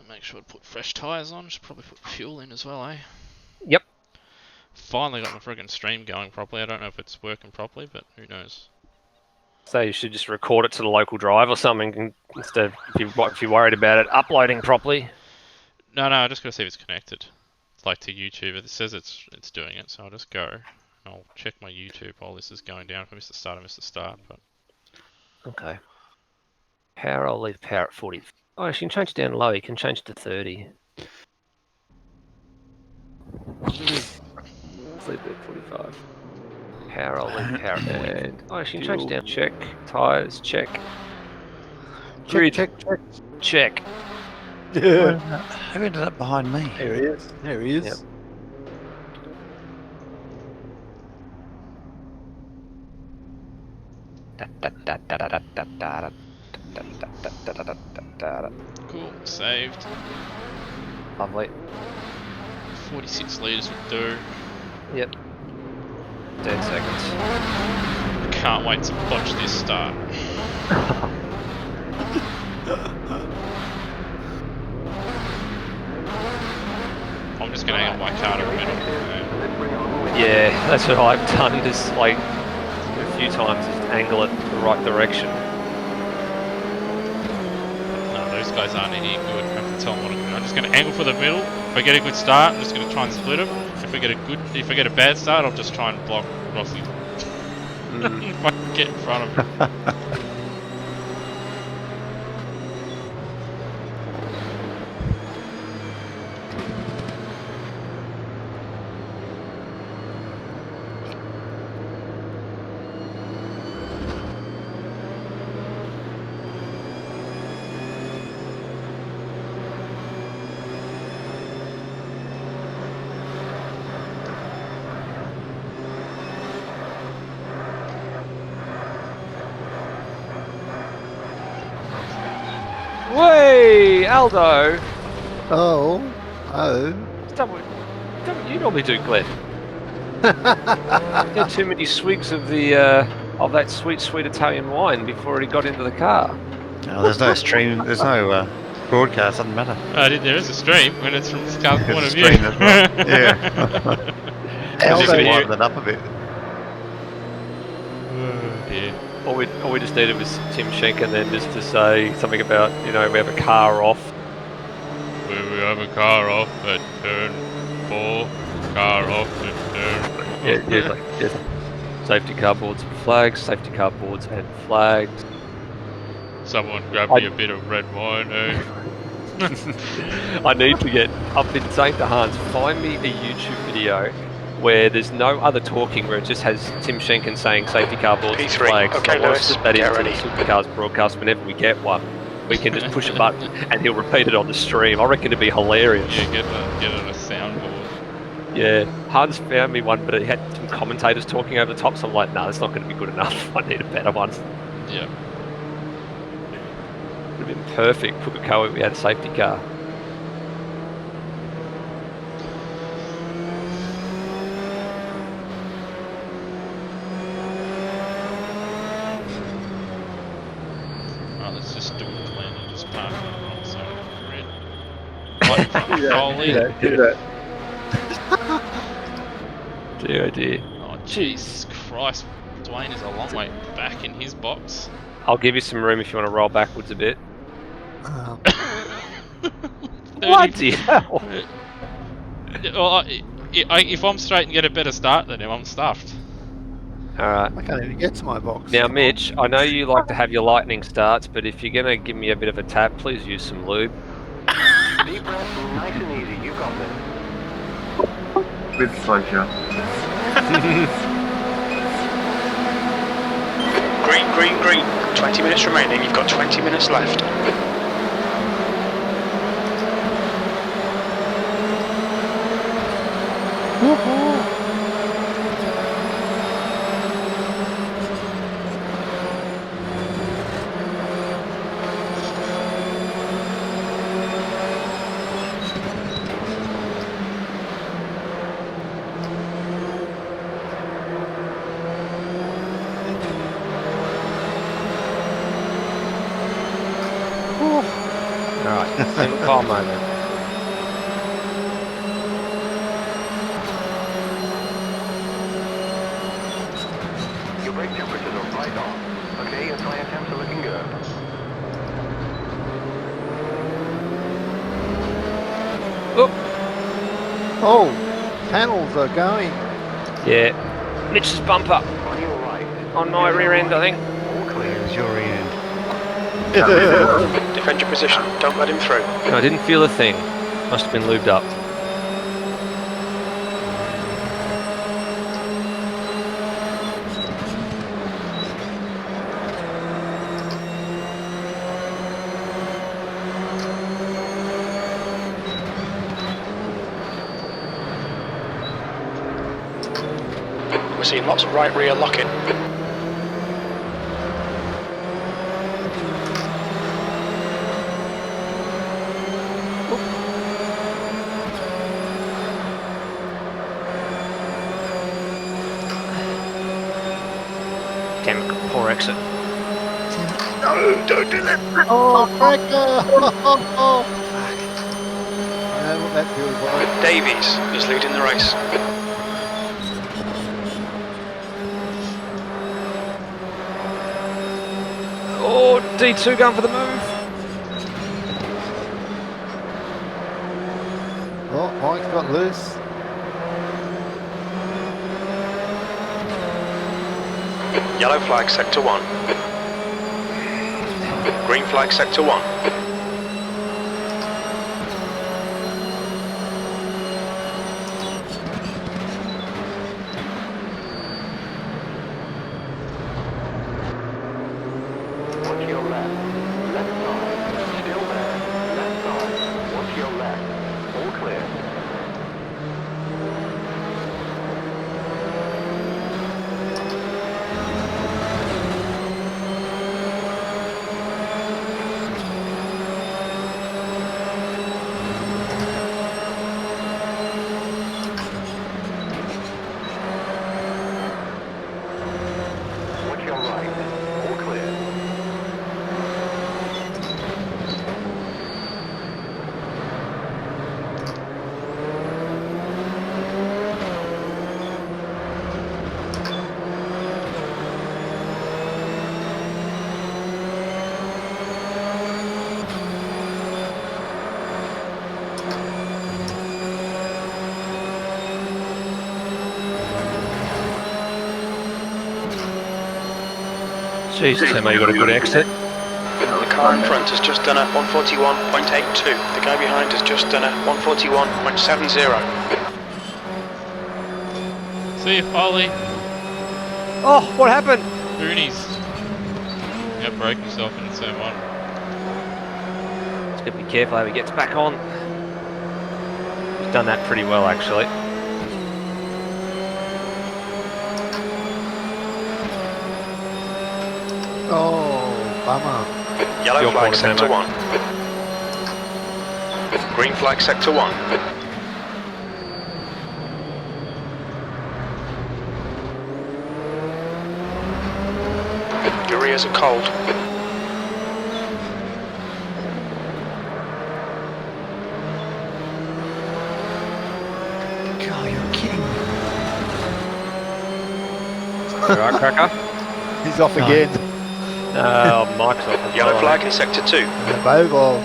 make sure to put fresh tyres on. Should probably put fuel in as well, eh? Yep. Finally got my friggin' stream going properly. I don't know if it's working properly, but who knows. So you should just record it to the local drive or something instead of if you're worried about it uploading properly. No, I just gotta see if it's connected. It's like to YouTube. It says it's doing it, so I'll just go. And I'll check my YouTube while this is going down. If I miss the start, I miss the start. But Okay. Power, I'll leave power at 40. Oh, you can change it down low. You can change it to 30. Let's leave it at 45. Power, I'll leave power at 40. Oh, you can change it down. Check. Tyres, check. Grid. Check. Who ended up behind me? There he is. There he is. Yep. cool, saved. Lovely. 46 litres would do. Yep. 10 seconds. Can't wait to botch this start. I'm just gonna angle my car to the middle. Yeah, that's what I've done. Just like a few times, just angle it the right direction. No, those guys aren't any good. I have to tell them what I'm doing. I'm just gonna angle for the middle. If I get a good start, I'm just gonna try and split them. If I get a bad start, I'll just try and block Rossi. If I can get in front of him. Way, Aldo! Oh. You normally do, Glenn. Had too many swigs of the of that sweet Italian wine before he got into the car. Oh, there's no stream. There's no broadcast. Doesn't matter. There is a stream when it's from this car's point of view. Stream as well. Yeah. Aldo, Just liven it up a bit. Yeah. All we just needed was Tim Schenken then just to say something about, we have a car off. We have a car off at turn 4. Car off at turn 4. Yeah. Safety car boards and flags, safety car boards and flags. Someone grab me a bit of red wine, eh? I've been saying to Hans, find me a YouTube video where there's no other talking, where it just has Tim Schenken saying safety car boards and flags. Okay, Lewis, that get into ready. the Supercars broadcast whenever we get one. We can just push a button and he'll repeat it on the stream. I reckon it'd be hilarious. Yeah, get it on a soundboard. Yeah, Hans found me one, but it had some commentators talking over the top, so I'm like, nah, that's not going to be good enough. I need a better one. Yeah. Would have been perfect. Pukekohe, we had a safety car. Alright, let's just do it clean and just park on the wrong side of the grid. Right in front of Foley. do that. Dear, oh dear. Oh, Jesus Christ. Dwayne is a long way back in his box. I'll give you some room if you want to roll backwards a bit. Bloody hell! Well, if I'm straight and get a better start than him, I'm stuffed. Alright. I can't even get to my box. Now, Mitch, I know you like to have your lightning starts, but if you're going to give me a bit of a tap, please use some lube. Deep breath, nice and easy. You got this. With pleasure. Green. 20 minutes remaining. You've got 20 minutes left. Alright, single file moment. Your brake temperatures are right on. Okay, your tire temps are looking good. Oh, panels are going. Yeah. Mitch's bumper On your right. on my rear end, I think. All clear. There's your end. Defend your position. Don't let him through. No, I didn't feel a thing. Must have been lubed up. We're seeing lots of right rear locking. Damn, poor exit. Oh, cracker! I know what that feels like. Davies is leading the race. Oh, D2 going for the move. Oh, Mike's got loose. Yellow flag sector 1. Green flag sector 1. Watch your left. Left side. Still there. Left side. Watch your left. All clear. Watch your right. All clear. Jesus, Emma, you got a good exit. The car in front has just done a 141.82. The guy behind has just done a 141.70. See you, Foley. Oh, what happened? Boonies. Yeah, broke himself in turn 1. Just gotta be careful how he gets back on. He's done that pretty well, actually. Oh, bummer. Yellow Your flag corner, sector Emma. 1. Green flag sector 1. Your rears are cold. God, you're kidding me. Alright, Cracker? He's off again. Oh, Mike's off as Yellow well, flag in sector 2. The Bogle.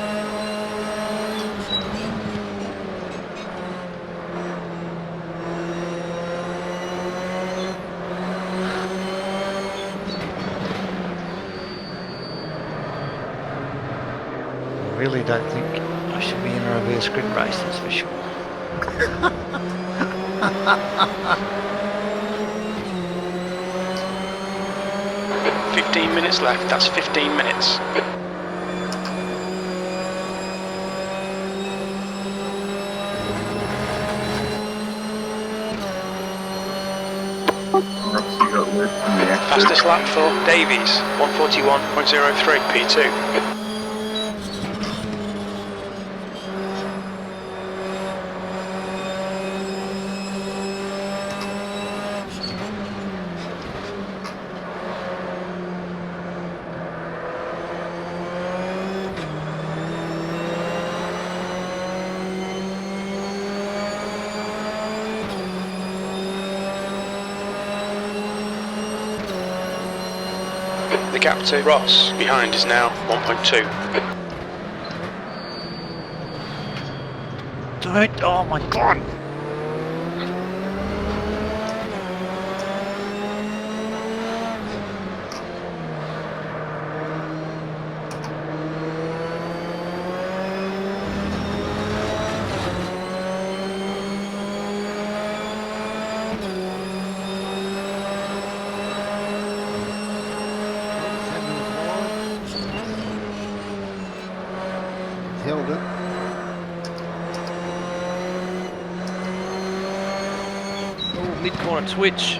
I really don't think I should be in a reverse grid race, that's for sure. 15 minutes left, that's 15 minutes. Obviously got loose from the exit. Fastest lap for Davies, 141.03 P2. gap to Ross behind is now 1.2. Don't. Oh my god. He's held it. Oh, mid-corner twitch.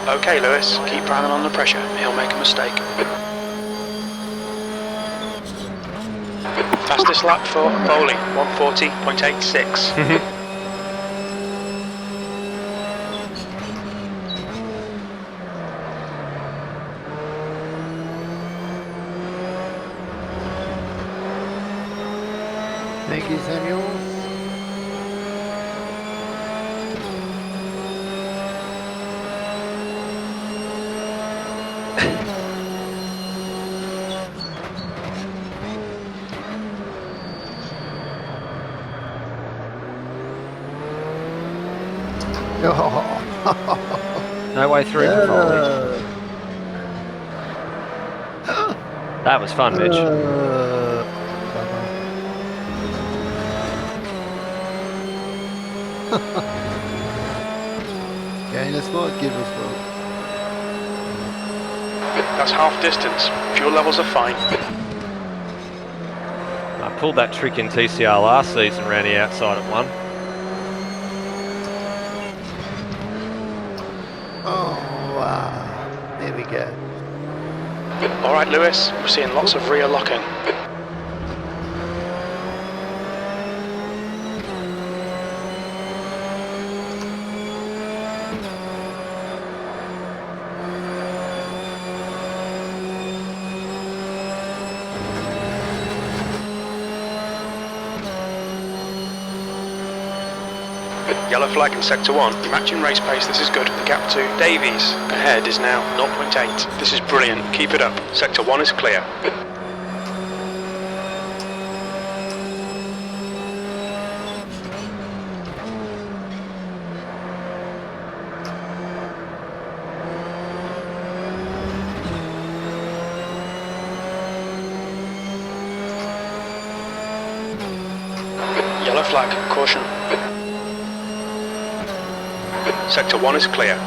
Okay, Lewis, keep Brandon on the pressure. He'll make a mistake. Fastest lap for Foley, 140.86. Thank you, Samuel. Oh, No way through for Foley. That was fun, Mitch. Gain a spot, give a spot. That's half distance. Fuel levels are fine. I pulled that trick in TCR last season, ran the outside at 1. Oh, wow. There we go. All right, Lewis, we're seeing lots of rear locking. Yellow flag in sector 1. You're matching race pace, this is good. The gap to Davies ahead is now 0.8. This is brilliant, keep it up. Sector 1 is clear. Yellow flag, caution. Sector 1 is clear.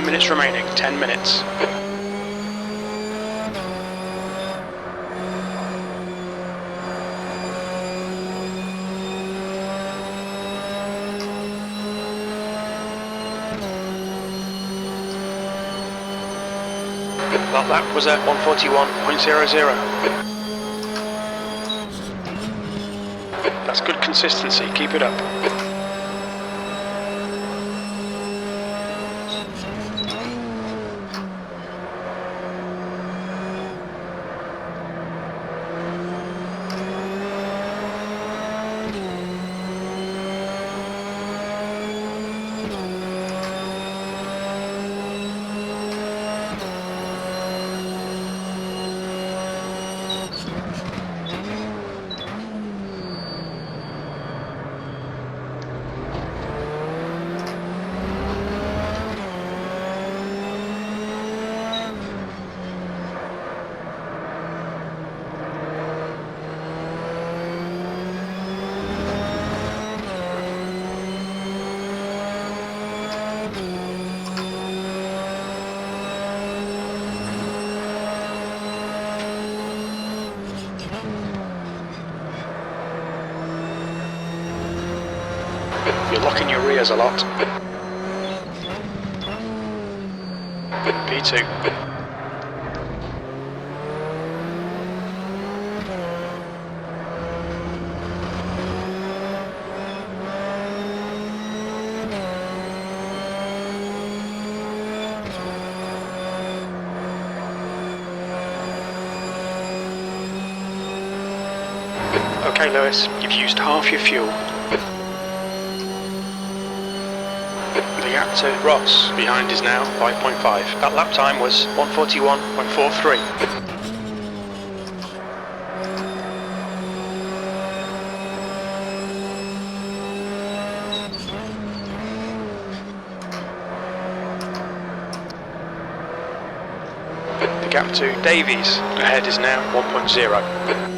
Minutes remaining, 10 minutes. That lap was at 141.00. That's good consistency, keep it up. locking your rears a lot. P2. Okay, Lewis, you've used half your fuel. The gap to Ross behind is now 5.5. That lap time was 1:41.43. The gap to Davies ahead is now 1.0.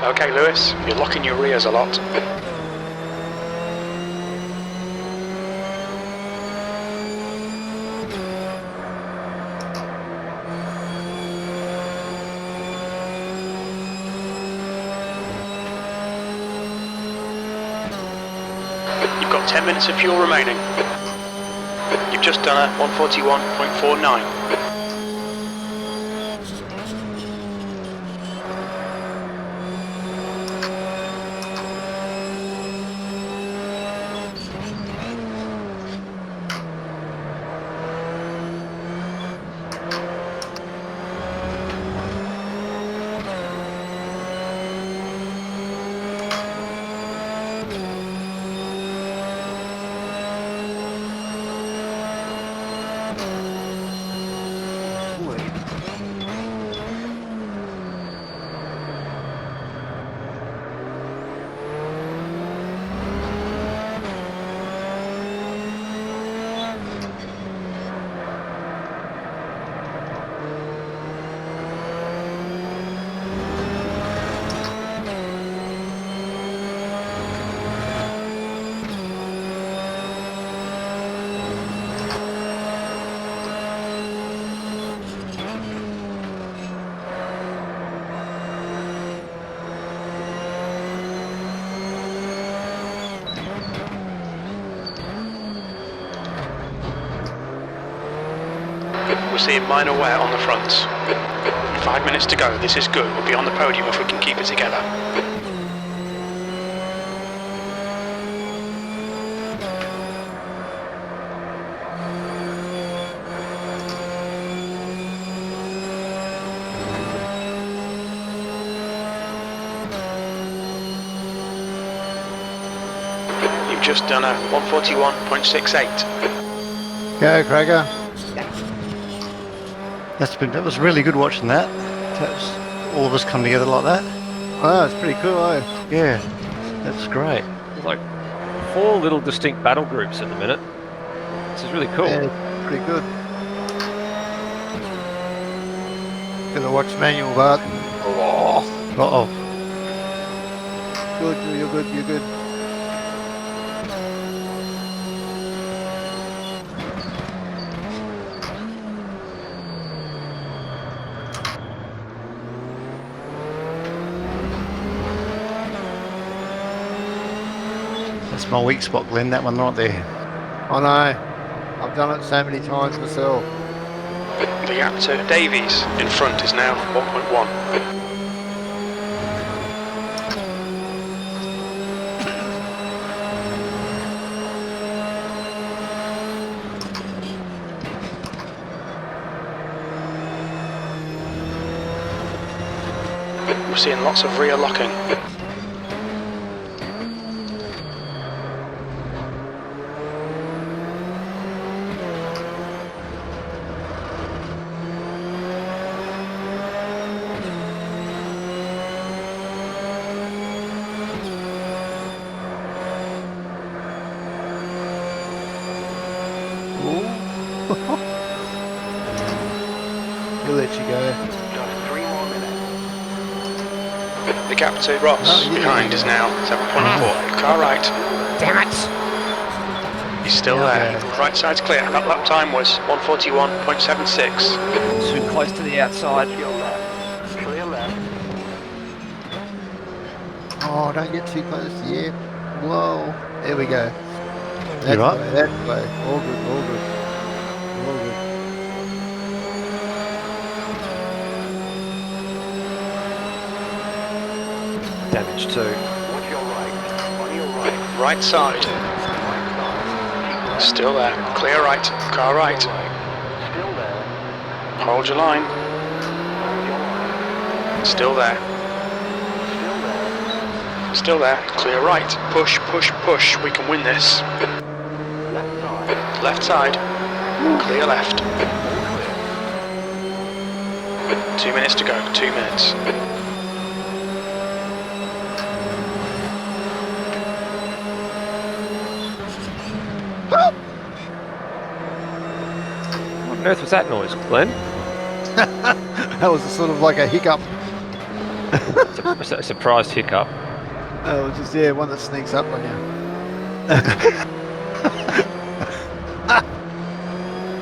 Okay, Lewis, you're locking your rears a lot. You've got 10 minutes of fuel remaining. You've just done a 1:41.49. We're seeing minor wear on the fronts. 5 minutes to go, this is good. We'll be on the podium if we can keep it together. You've just done a 1:41.68. Go, Cracker. That was really good watching that. All of us come together like that. Oh, it's pretty cool, eh? Yeah, that's great. There's like 4 little distinct battle groups in the minute. This is really cool. Yeah, it's pretty good. Gotta watch manual, Bart. Uh-oh. Good, you're good, you're good. That's my weak spot, Glenn, that one right there. I know. I've done it so many times myself. The gap to Davies in front is now 1.1. We're seeing lots of rear locking. He'll let you go. Just 3 more minutes. The gap to Ross Oh, yeah. behind is now 7.4. Car right. Damn it! He's still Yeah, there. Right side's clear. That lap time was 1:41.76. Too close to the outside. Your left. Clear left. Oh, don't get too close. Yeah. Whoa. There we go. That's right? the way. That's the way. All good. All good. All good. Damage 2. Watch your right. On your right. Right side. Right side. Keep left. Still there. Clear right. Car right. Still there. Hold your line. Hold your line. Still there. Still there. Still there. Clear right. Push, push, push. We can win this. Left side. Left side. Clear left. 2 minutes to go. 2 minutes. What on earth was that noise, Glenn? That was sort of like a hiccup. It's a surprised hiccup. It was just, yeah, one that sneaks up on you.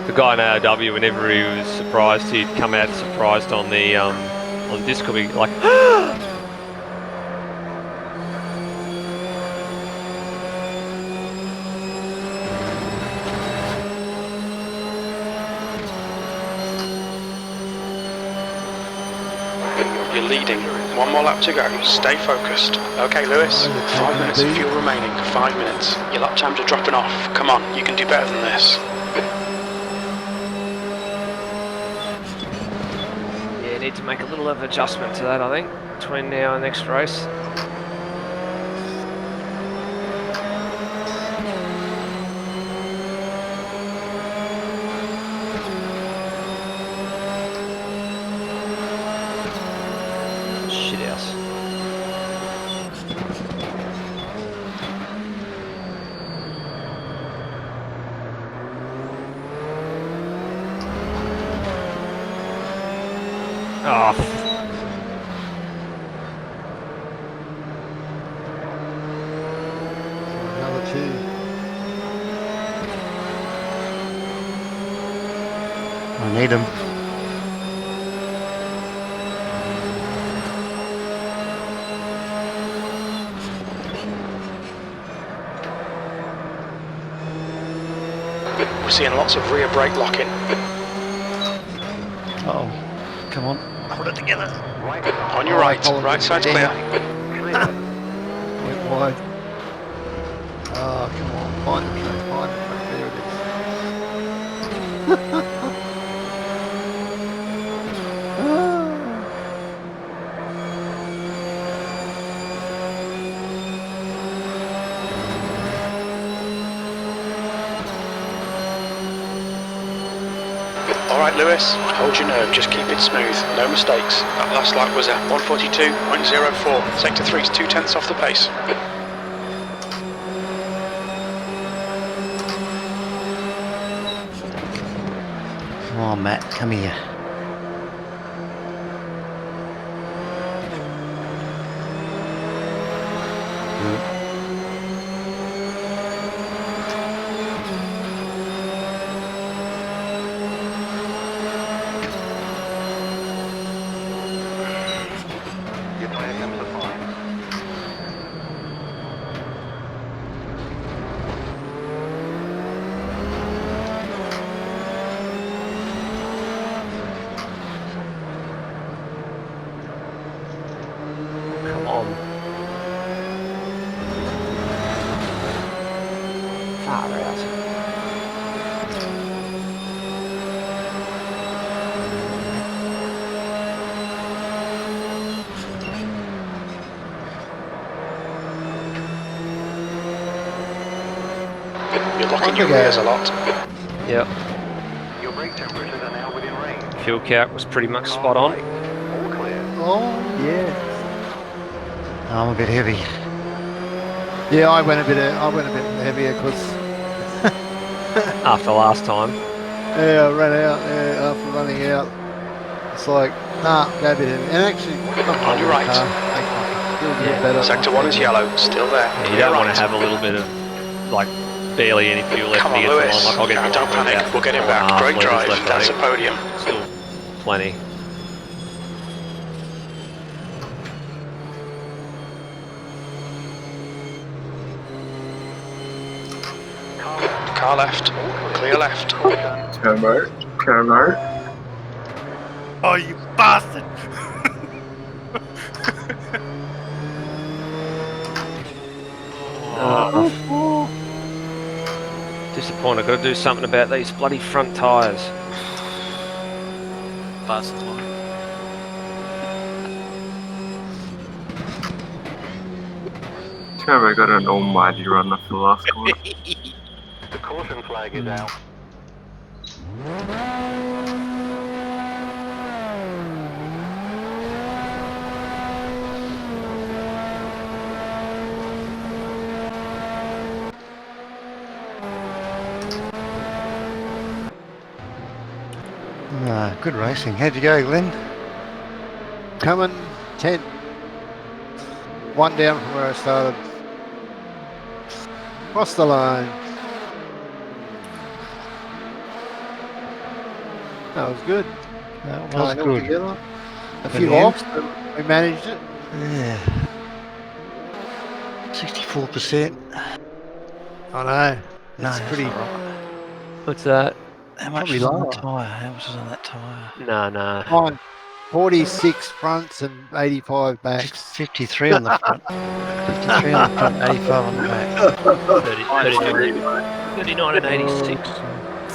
The guy in ARW, whenever he was surprised, he'd come out surprised on the disc, he'd be like, You're leading. 1 more lap to go. Stay focused. Okay, Lewis. 5 minutes of fuel remaining. 5 minutes. Your lap times are dropping off. Come on, you can do better than this. yeah, need to make a little of an adjustment to that, I think, between now and next race. Shit house. Oh, Another 2. I need him. We're seeing lots of rear brake locking. Oh, come on. Hold it together. Right side. On your right. Hold it. Right side's clear. Clear. Went wide. Oh, come on. Find the track. Find the track. There it is. Alright, Lewis. Hold your nerve. Just keep it smooth. No mistakes. That last lap was at 1:42.04. Sector 3's 2/10 off the pace. Come on, Matt. Come here. Good. Your tire temps are fine. come on. Far out. You're locking your rears a lot. Yep. Your brake temperatures are now within range. Fuel cap was pretty much Car spot on. right. All clear. Oh, yeah. I'm a bit heavy. Yeah, I went a bit heavier because After last time. I ran out after running out. It's like, nah, go a bit heavy. And actually, On your right. Feels a bit Yeah. better. Sector 1 is yellow, still there. Yeah, you Clear don't right. want to have a little bit of, like, barely any fuel left Come when on, you get to Lewis. line. Like, I'll get Don't panic, we'll get him back. Great drive, that's a podium. Still plenty. Car left, clear left. Turbo. Turbo. Oh, you bastard! Disappointed. I've got to do something about these bloody front tyres. Fast line. Turbo got an almighty run off the last corner. The caution flag is out. Good racing. How'd you go, Glenn? Coming 10. One down from where I started. Cross the line. That was good. That Car was held good. together. A And few the off, but we managed it. Yeah. 64%. I know. No, It's that's pretty. not right. What's that? How much Probably is on lower. the tyre? How much is on that tyre? Nah. Fine. 46 fronts and 85 backs. 53 on the front. 53 on the front, 85 on the back. 39 and 86.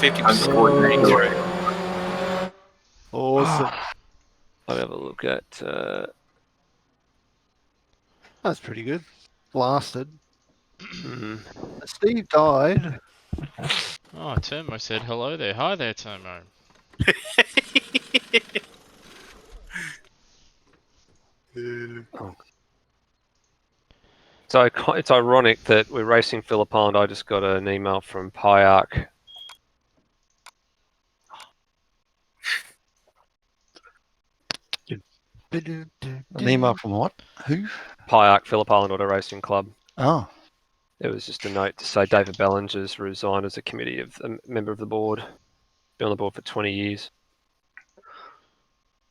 50%. Awesome. I'll have a look at. That's pretty good. Blasted. Mm, Steve died. Oh, Termo said hello there. Hi there, Termo. So it's ironic that we're racing Phillip Island. I just got an email from Pyaark. An email from what? Who? Pyaark, Phillip Island Auto Racing Club. Oh. It was just a note to say David Bellinger's resigned as a member of the board. Been on the board for 20 years.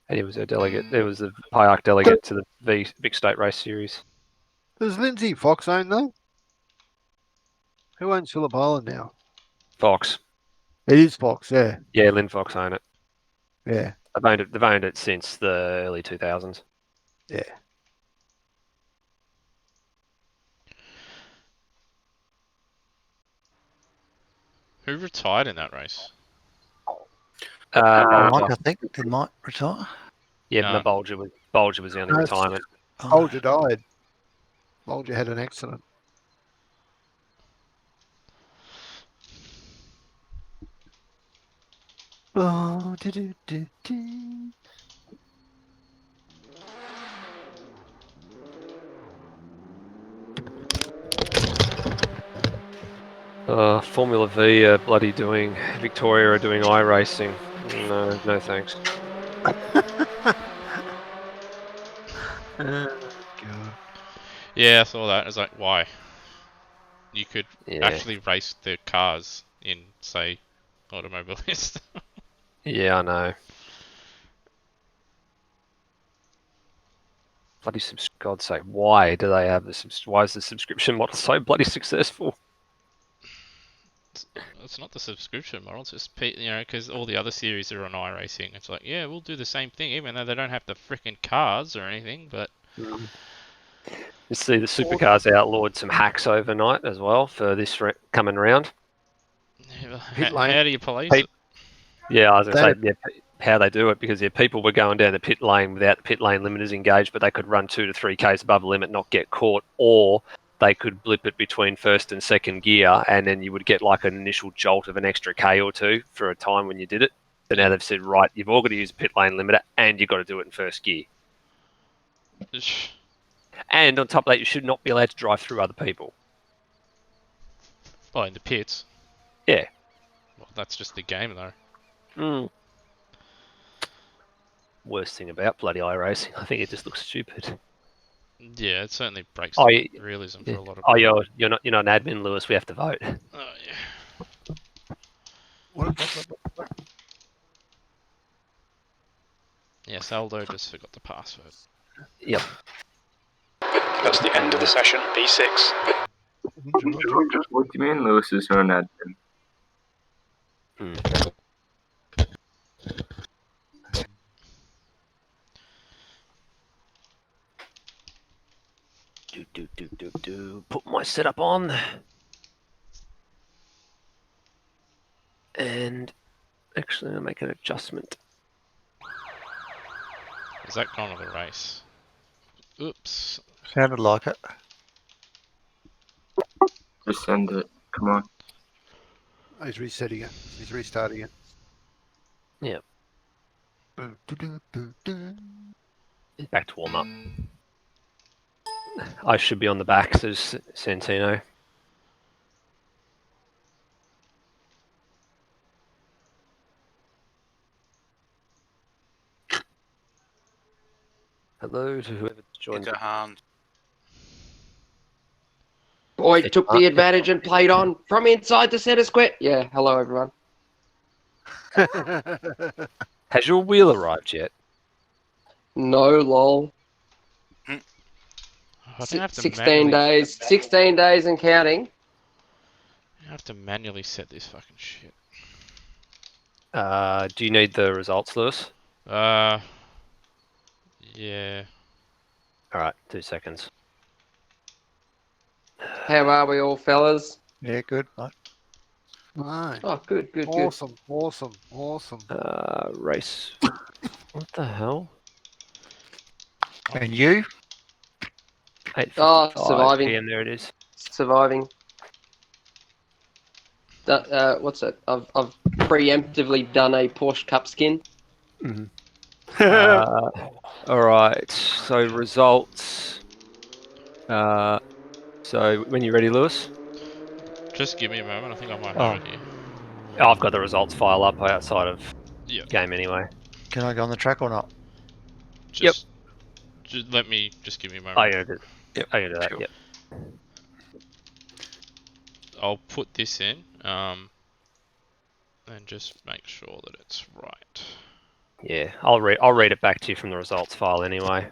And he was a delegate. There was a Pyaark delegate to the Big State Race Series. Does Lindsay Fox own though? Who owns Phillip Island now? Fox. It is Fox, yeah. Yeah, Lynn Fox own it. Yeah. They've owned it since the early 2000s. Yeah. Who retired in that race? Mike, I think, did Mike retire? Yeah, No. no, Bolger was the only No, retirement. Bolger died. Bolger had an accident. Oh, do. Formula V are bloody doing, Victoria are doing iRacing. No thanks. God. Yeah, I saw that. I was like, why? You could Yeah. actually race the cars in, say, Automobilist. Yeah, I know. Bloody God's sake, why do they have why is the subscription model so bloody successful? It's not the subscription model. It's just because all the other series are on iRacing. It's like, yeah, we'll do the same thing, even though they don't have the freaking cars or anything. But You see, the supercars outlawed some hacks overnight as well for this coming round. How do you police it? Yeah, I was going to say how they do it, because people were going down the pit lane without the pit lane limiters engaged, but they could run 2 to 3 k's above the limit, not get caught, or they could blip it between first and second gear, and then you would get like an initial jolt of an extra K or two for a time when you did it. So now they've said, right, you've all got to use a pit lane limiter, and you've got to do it in first gear. And on top of that, you should not be allowed to drive through other people. Oh, in the pits. Yeah. Well, that's just the game, though. Worst thing about bloody iRacing, I think it just looks stupid. Yeah, it certainly breaks Oh, the realism for a lot of people. Oh, you're not an admin, Lewis. We have to vote. Oh, yeah. What? Yes, Aldo just forgot the password. Yep. That's the end of the session. B6. What do you mean Lewis is an admin? Put my setup on. And actually, I'll make an adjustment. Is that gone of the race? Oops. Sounded like it. Just send it. Come on. He's resetting it. He's restarting it. Yep. Back to warm up. I should be on the back, says Santino. Hello to whoever joined. Get a hand. Boy took the advantage and played on from inside the centre square. Yeah, hello everyone. Has your wheel arrived yet? No, lol. I think I have to 16 days. 16 days and counting. I have to manually set this fucking shit. Do you need the results, Lewis? Yeah. Alright, 2 seconds. How are we all, fellas? Yeah, good. Mate. Right. Oh, good. Awesome. Race. What the hell? And you? 8:55 surviving. PM, there it is. Surviving. What's it? I've preemptively done a Porsche Cup skin. Alright, so results. So when you're ready, Lewis? Just give me a moment. I think I might have it here. I've got the results file up outside of game anyway. Can I go on the track or not? Just let me. Just give me a moment. Oh, yeah, yep. I can do that. Sure. Yep. I'll put this in, and just make sure that it's right. Yeah, I'll read it back to you from the results file anyway.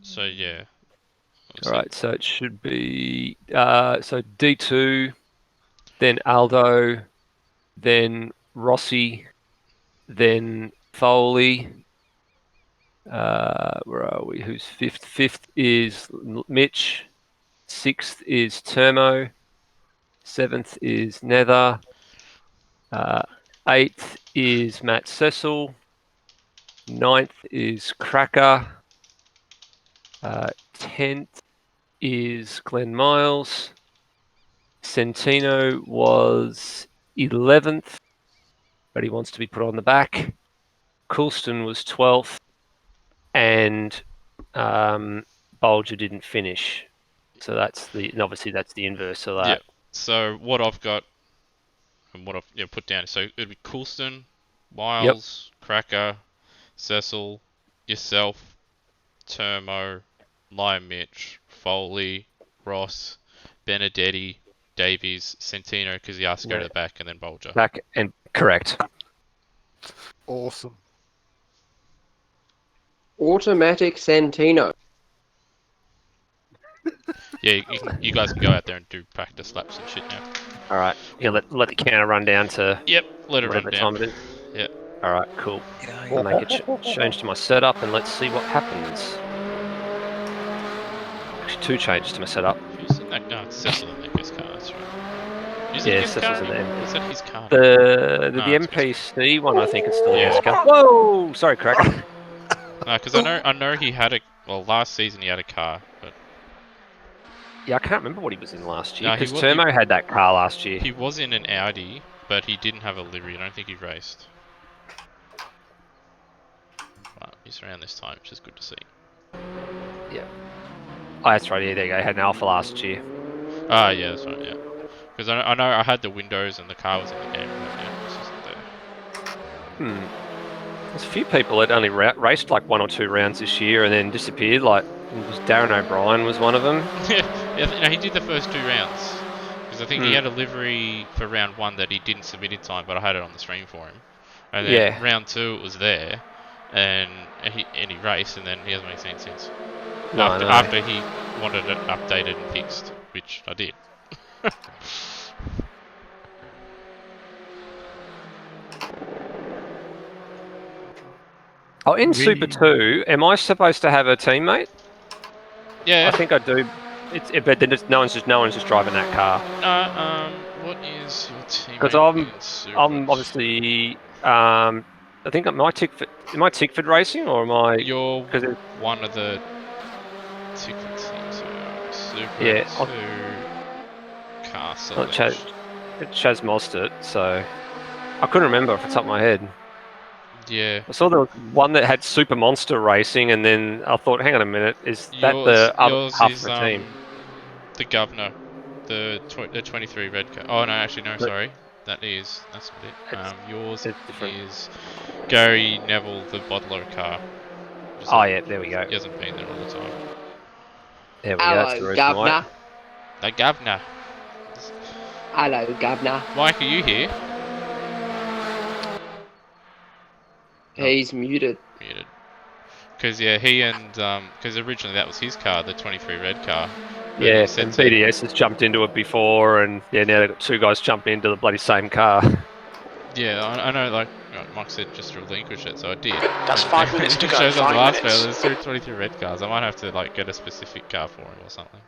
So yeah. Alright, so it should be so D2, then Aldo, then Rossi, then Foley. Where are we? Who's fifth? Fifth is Mitch. Sixth is Termo. Seventh is Nether. Eighth is Matt Cecil. Ninth is Cracker. 10th is Glenn Miles. Centino was 11th, but he wants to be put on the back. Coulston was 12th, and Bolger didn't finish. So and obviously that's the inverse of that. Yeah. So what I've got and what I've put down. So it'd be Coulston, Miles, Cracker, Cecil, yourself, Termo, Lion Mitch, Foley, Ross, Benedetti, Davies, Centino, because he asked to go to the back, and then Bolger. Back and correct. Awesome. Automatic Santino. Yeah, you guys can go out there and do practice laps and shit now. All right. Yeah, let the counter run down to let it run whatever down. time it is. Yeah. All right, cool. I'll make it change to my setup and let's see what happens. Actually, 2 changes to my setup. Music. No, it's Cecil in Nico's car, that's right. Is it Yeah, his car Cecil's in the anymore? MP. Is that his car? The No, it's MPC one, I think it's still Yeah. his car. Whoa! Sorry, Cracker. No, because I know he had a... Well, last season he had a car, but... Yeah, I can't remember what he was in last year, No, he because wa- Turmo had that car last year. He was in an Audi, but he didn't have a livery. I don't think he raced. Well, he's around this time, which is good to see. Yeah. Oh, that's right, yeah, there you go. He had an Alpha last year. Ah, yeah, that's right, yeah. Because I know I had the windows and the car was in the game, but yeah, it's just there. There's a few people that only raced like 1 or 2 rounds this year and then disappeared. Like, it was Darren O'Brien was one of them. Yeah, no, he did the first 2 rounds. Because I think he had a livery for round 1 that he didn't submit in time, but I had it on the stream for him. And then round 2 it was there, and he raced, and then he hasn't been seen since. After he wanted it updated and fixed, which I did. Oh, in Super 2, am I supposed to have a teammate? Yeah. I think I do. But then no one's just driving that car. What is your teammate? Because I'm obviously I think am I Tickford Racing or am I? You're one of the Tickford teams. So Super 2 car selection. Chaz Mostert. So I couldn't remember off the top of my head. Yeah. I saw there was one that had Super Monster Racing, and then I thought, hang on a minute, is that the other half of the team? The Governor, the 23 red car. Oh no, actually no, sorry. That's not it. Yours is Gary Neville, the bottler car. Oh yeah, there we go. He hasn't been there all the time. There we go. That's the reason why. The Governor. Hello, Governor. Mike, are you here? He's muted. Because yeah, he and because originally that was his car, the 23 red car. Yeah, and BDS has jumped into it before, and yeah, now they've got 2 guys jumping into the bloody same car. Yeah, I know. Like Mike said, just relinquish it, so I did. That's 5 minutes to go. It shows on the 5 last minutes. fail. There's 23 red cars. I might have to like get a specific car for him or something.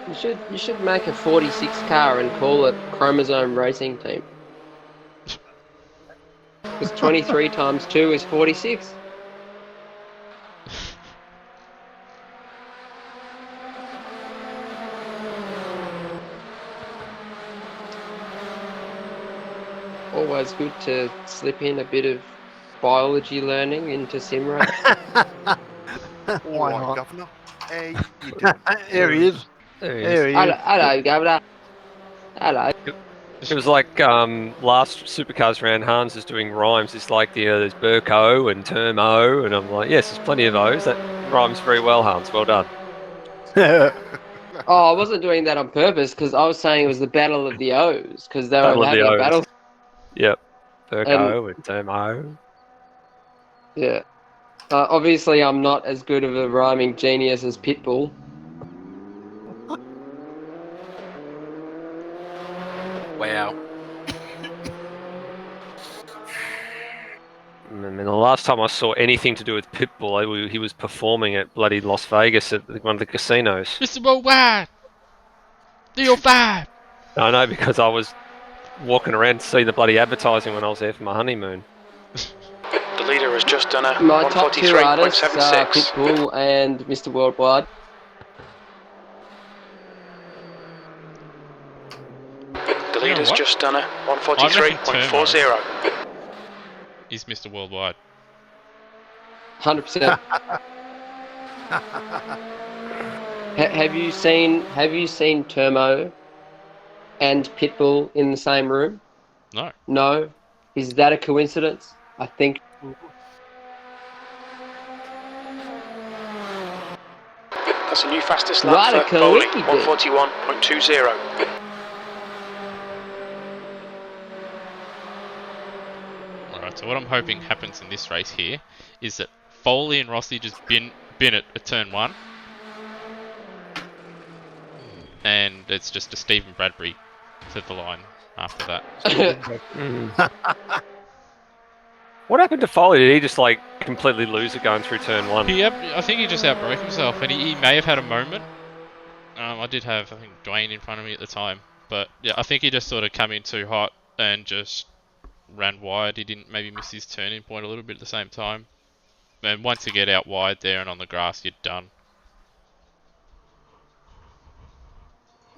You should make a 46 car and call it Chromosome Racing Team. Because 23 times 2 is 46. Always good to slip in a bit of biology learning into sim race. Why not? Governor. Hey, you There he is. There he There is. he is. Hello, Governor. Hello. It was like last Supercars round, Hans is doing rhymes. It's like, there's Burko and Termo, and I'm like, yes, there's plenty of those. That rhymes very well, Hans. Well done. Oh, I wasn't doing that on purpose because I was saying it was the Battle of the O's because they were having a battle. Yep. Burko and Termo. Yeah. Obviously, I'm not as good of a rhyming genius as Pitbull. Wow. And the last time I saw anything to do with Pitbull, he was performing at bloody Las Vegas at one of the casinos. Mr. Worldwide! 305! I know, because I was walking around to see the bloody advertising when I was there for my honeymoon. The leader has just done a My top 2 artists are 143.76. Pitbull and Mr. Worldwide. The leader's just done a 143.40. Is Mr. Worldwide. 100%. Have you seen Termo and Pitbull in the same room? No. No. Is that a coincidence? I think. That's a new fastest lap for bowling, 141.20. Alright, so what I'm hoping happens in this race here is that Foley and Rossi just bin it at turn 1. And it's just a Stephen Bradbury to the line after that. What happened to Foley? Did he just like completely lose it going through turn 1? I think he just outbroke himself, and he may have had a moment. I did have, I think, Dwayne in front of me at the time, but yeah, I think he just sort of came in too hot and just ran wide. He didn't maybe miss his turning point a little bit at the same time. And once you get out wide there and on the grass, you're done.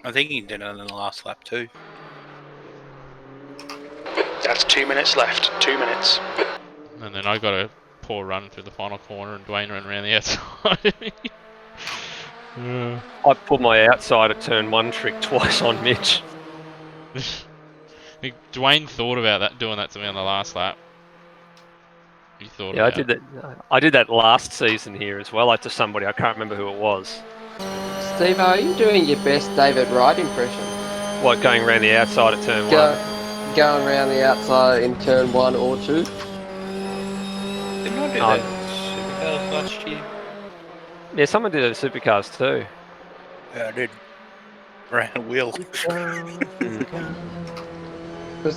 I think he did it in the last lap too. That's 2 minutes left. 2 minutes. And then I got a poor run through the final corner, and Dwayne ran around the outside of me. I pulled my outside at turn 1 trick twice on Mitch. I think Dwayne thought about doing that to me on the last lap. He thought. Yeah, I about did that. I did that last season here as well. To somebody, I can't remember who it was. Steve, are you doing your best David Wright impression? What, going around the outside at turn 1? Going around the outside in turn 1 or 2? Didn't I do that Supercars last year? Yeah, someone did it at Supercars too. Yeah, I did. Ran a wheel.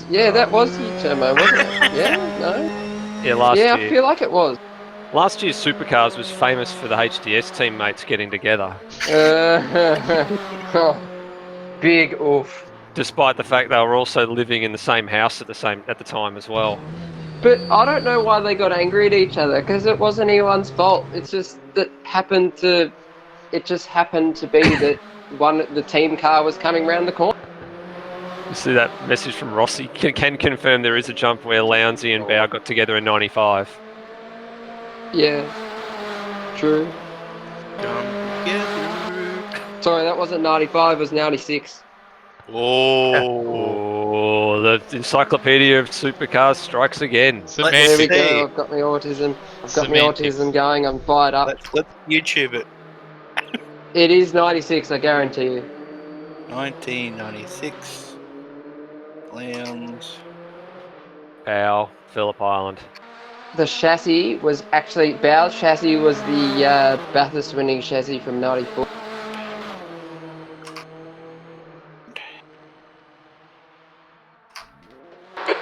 Yeah, that was your turbo, wasn't it? Yeah, no? Yeah, last Yeah, year. I feel like it was. Last year's Supercars was famous for the HDS teammates getting together. Big oof. Despite the fact they were also living in the same house at the time as well. But I don't know why they got angry at each other, because it wasn't anyone's fault. It's just that it just happened to be that the team car was coming round the corner. You see that message from Rossi? Can confirm there is a jump where Lownsy and Bow got together in 95. Yeah, true. Sorry, that wasn't 95, it was 96. Oh, the encyclopedia of supercars strikes again. There we go, I've got my autism. Going, I'm fired up. Let's YouTube it. It is 96, I guarantee you. 1996. Lowndes. Bow, Phillip Island. The chassis was actually, Bow's chassis was the Bathurst winning chassis from 94.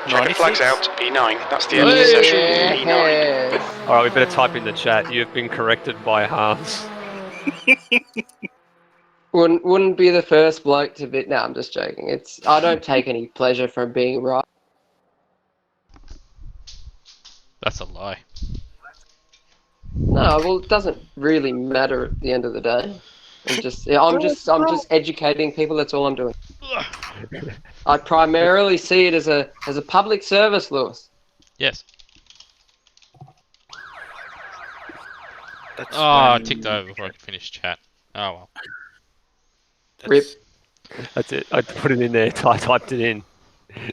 Checker flags out, P9. That's the end of the session. P9. Alright, we better type in the chat. You've been corrected by Hans. Wouldn't be the first bloke to be. No, I'm just joking. I don't take any pleasure from being right. That's a lie. No, well, it doesn't really matter at the end of the day. I'm just educating people. That's all I'm doing. I primarily see it as a public service, Lewis. Yes. I ticked over before I could finish chat. Oh well. Rip. That's it. I put it in there. I typed it in.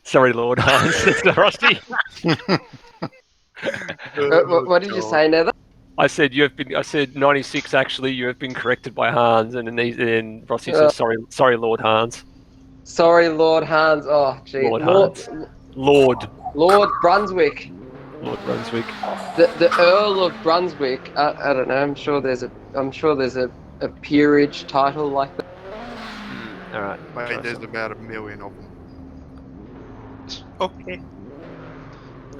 Sorry, Lord Hans. That's the Rusty. What did you say, Nether? I said 96. Actually, you have been corrected by Hans, and then Rossi says sorry, Lord Hans. Sorry, Lord Hans. Oh, gee. Lord Brunswick. Lord Brunswick. The Earl of Brunswick. I don't know. I'm sure there's a peerage title like that. All right. Mate, there's about 1 million of them. Okay.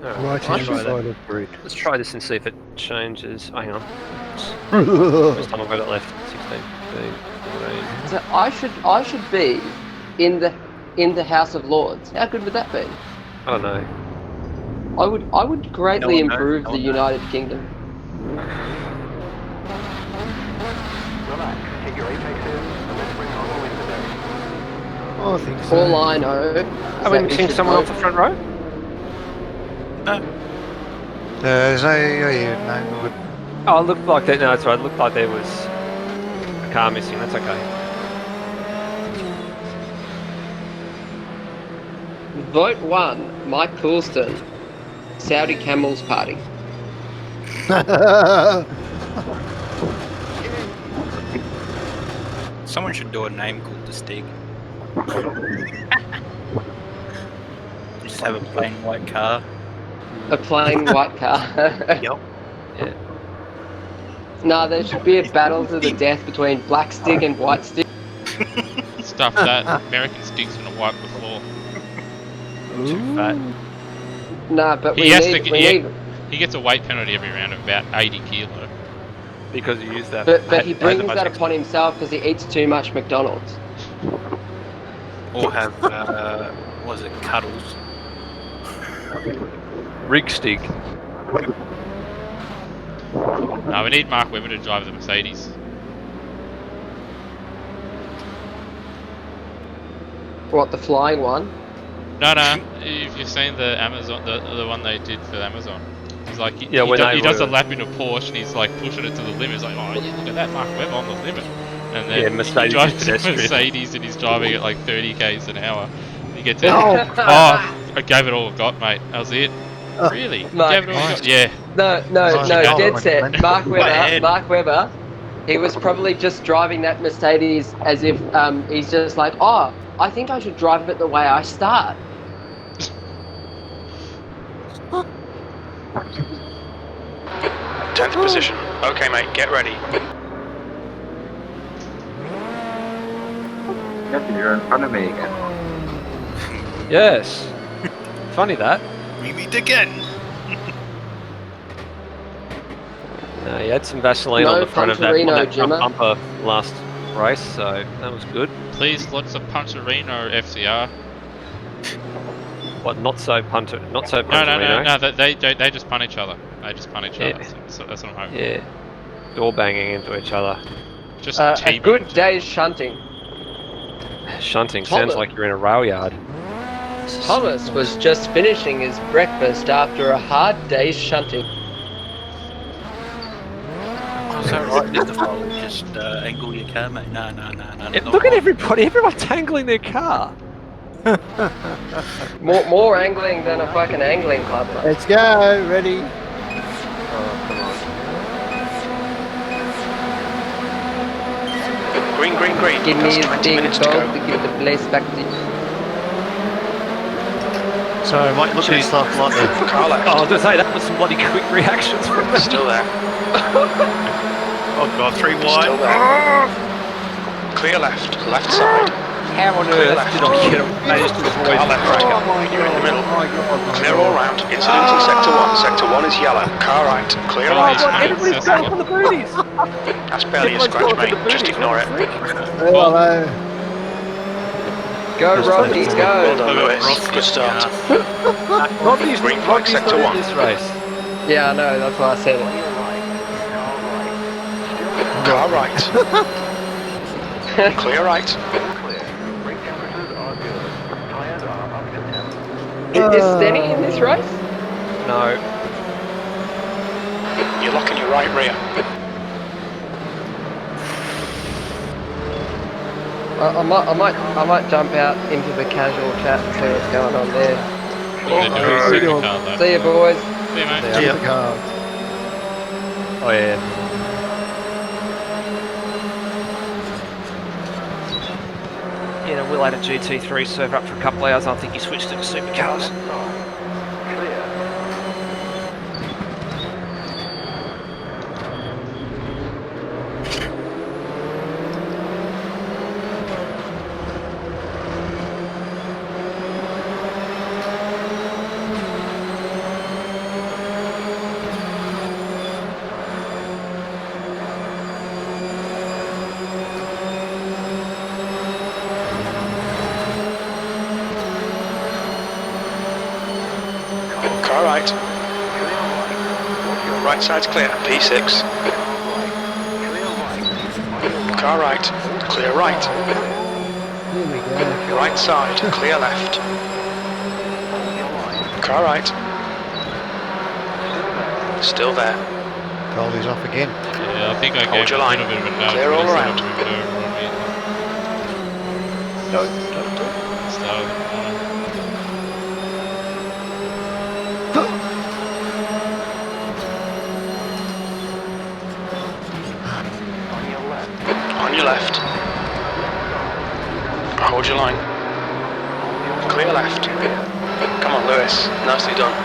Right in the side of bridge. Let's try this and see if it changes. Oh, hang on. First time I've got it left. 16, 15, 14. So I should be in the House of Lords. How good would that be? I don't know. I would greatly improve the United Kingdom. Relax, take your apexes, and let's bring on the wind today. I think so. All I know. Are we missing someone off the front row? No. Oh, it looked like that. No, that's right. It looked like there was a car missing. That's okay. Vote 1, Mike Coulston, Saudi Camels Party. Someone should do a name called the Stig. Just have a plain white car. A plain white car. Yep. Yeah. No, there should be a battle to the death between Black Stig and White Stig. Stuff that American Stig's gonna wipe the floor. Too fat. No, but He we has need He gets a weight penalty every round of about 80 kilo. Because you use that. But he brings that upon himself because he eats too much McDonald's. Or have, what was it, cuddles? Rig stick. No, we need Mark Webber to drive the Mercedes. What, the flying one? No, if you've seen the Amazon, the one they did for Amazon. He's like, he does a lap in a Porsche and he's like pushing it to the limit. He's like, oh yeah, look at that, Mark Webber on the limit. And then he drives a Mercedes and he's driving at like 30 k's an hour. He gets out. I gave it all I got, mate. That was it. Really? Mark, Gave it all I got? Yeah. No, dead set. Mark Webber, he was probably just driving that Mercedes as if he's just like, oh, I think I should drive it the way I start. 10th position. Okay, mate, get ready. Yep, you're in front of me again. Yes. Funny that. We meet again. No, you had some Vaseline on the front of that, front bumper last race, so that was good. Please, lots of Puncherino FCR. What? Not so punter? Not so No. Puncherino? They just pun each other. They just pun each other. So that's what I'm hoping. Yeah. Door banging into each other. Just a good day's shunting. Shunting sounds like you're in a rail yard. Thomas was just finishing his breakfast after a hard day's shunting. Oh, so right, just follow, just angle your car, mate. No. Look at everybody, everyone's angling their car. more angling than a fucking angling club. Mate. Let's go, ready. Green. Give me That's his 20 big minutes to dog go. to give the place back to you. So I might look at stuff like that. Car left. Oh, I was going to say, that was some bloody quick reactions from me. Still there. Oh god, 3 wide. Still there. Clear left side. How on Clear earth left. did I get away to avoid Car left. You're in the middle. Clear all round. Incident in sector 1. Sector 1 is yellow. Car right. Clear right. Everybody's going for the booties. That's barely a scratch, mate. Just ignore it. Hello. Go, Rodney, Well go. done, Lewis. Good start. Green flag sector 1. This race. Yeah, I know, that's why I said it. Car right. Clear right. Is Stenny in this race? No. You're locking your right rear. I might jump out into the casual chat and see what's going on there. See you, boys. See you, mate. See ya. The cars. Oh yeah. Yeah, Will had a GT3 server up for a couple of hours. I think he switched it to supercars. Car right. Right side's clear. P6. Car right. Clear right. Here we go. Right side. Clear left. Car right. Still there. Goldie's off again. Yeah, I think I Hold gave your a line. little bit of a nudge. Clear all but I round. sort of moved over on me. Don't do it. Start of the corner. On your left. Hold your line. Clear left. Come on, Lewis. Nicely done.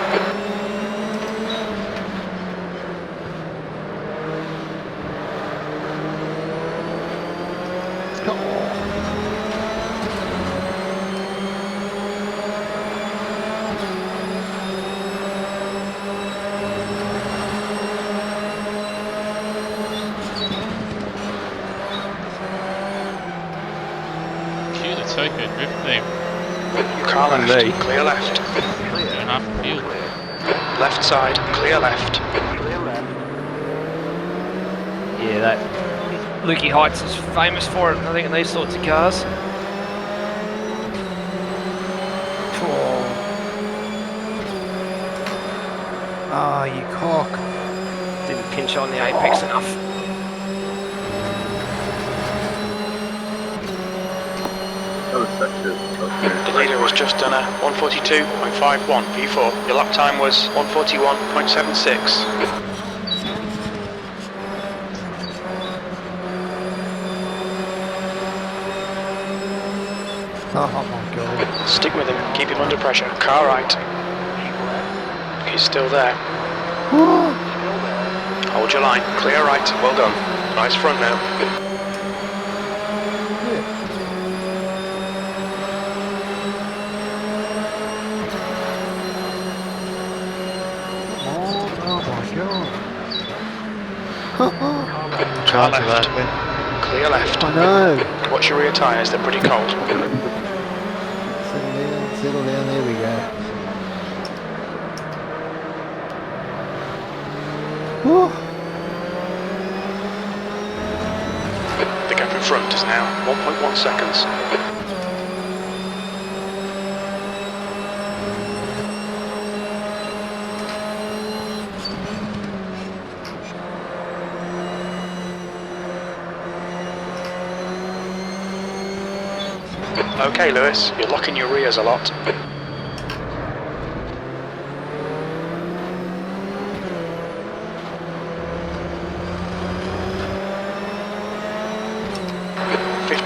Tokyo Drift team. Car And left, me. clear left. Doing half the field. Left side, clear left. Yeah, that Lukey Heights is famous for it, I think, in these sorts of cars. Oh, you cock. Didn't pinch on the apex enough. That was such a The leader has just done a 142.51 P4. Your lap time was 141.76. Oh my god. Stick with him, keep him under pressure. Car right. He's still there. Hold your line, clear right, well done. Nice front now. Oh my god. Car Chance of left, that. clear left. I know. Watch your rear tyres, they're pretty cold. Settle down, there we go. Woo. The gap in front is now 1.1 seconds. Okay, Lewis, you're locking your rears a lot.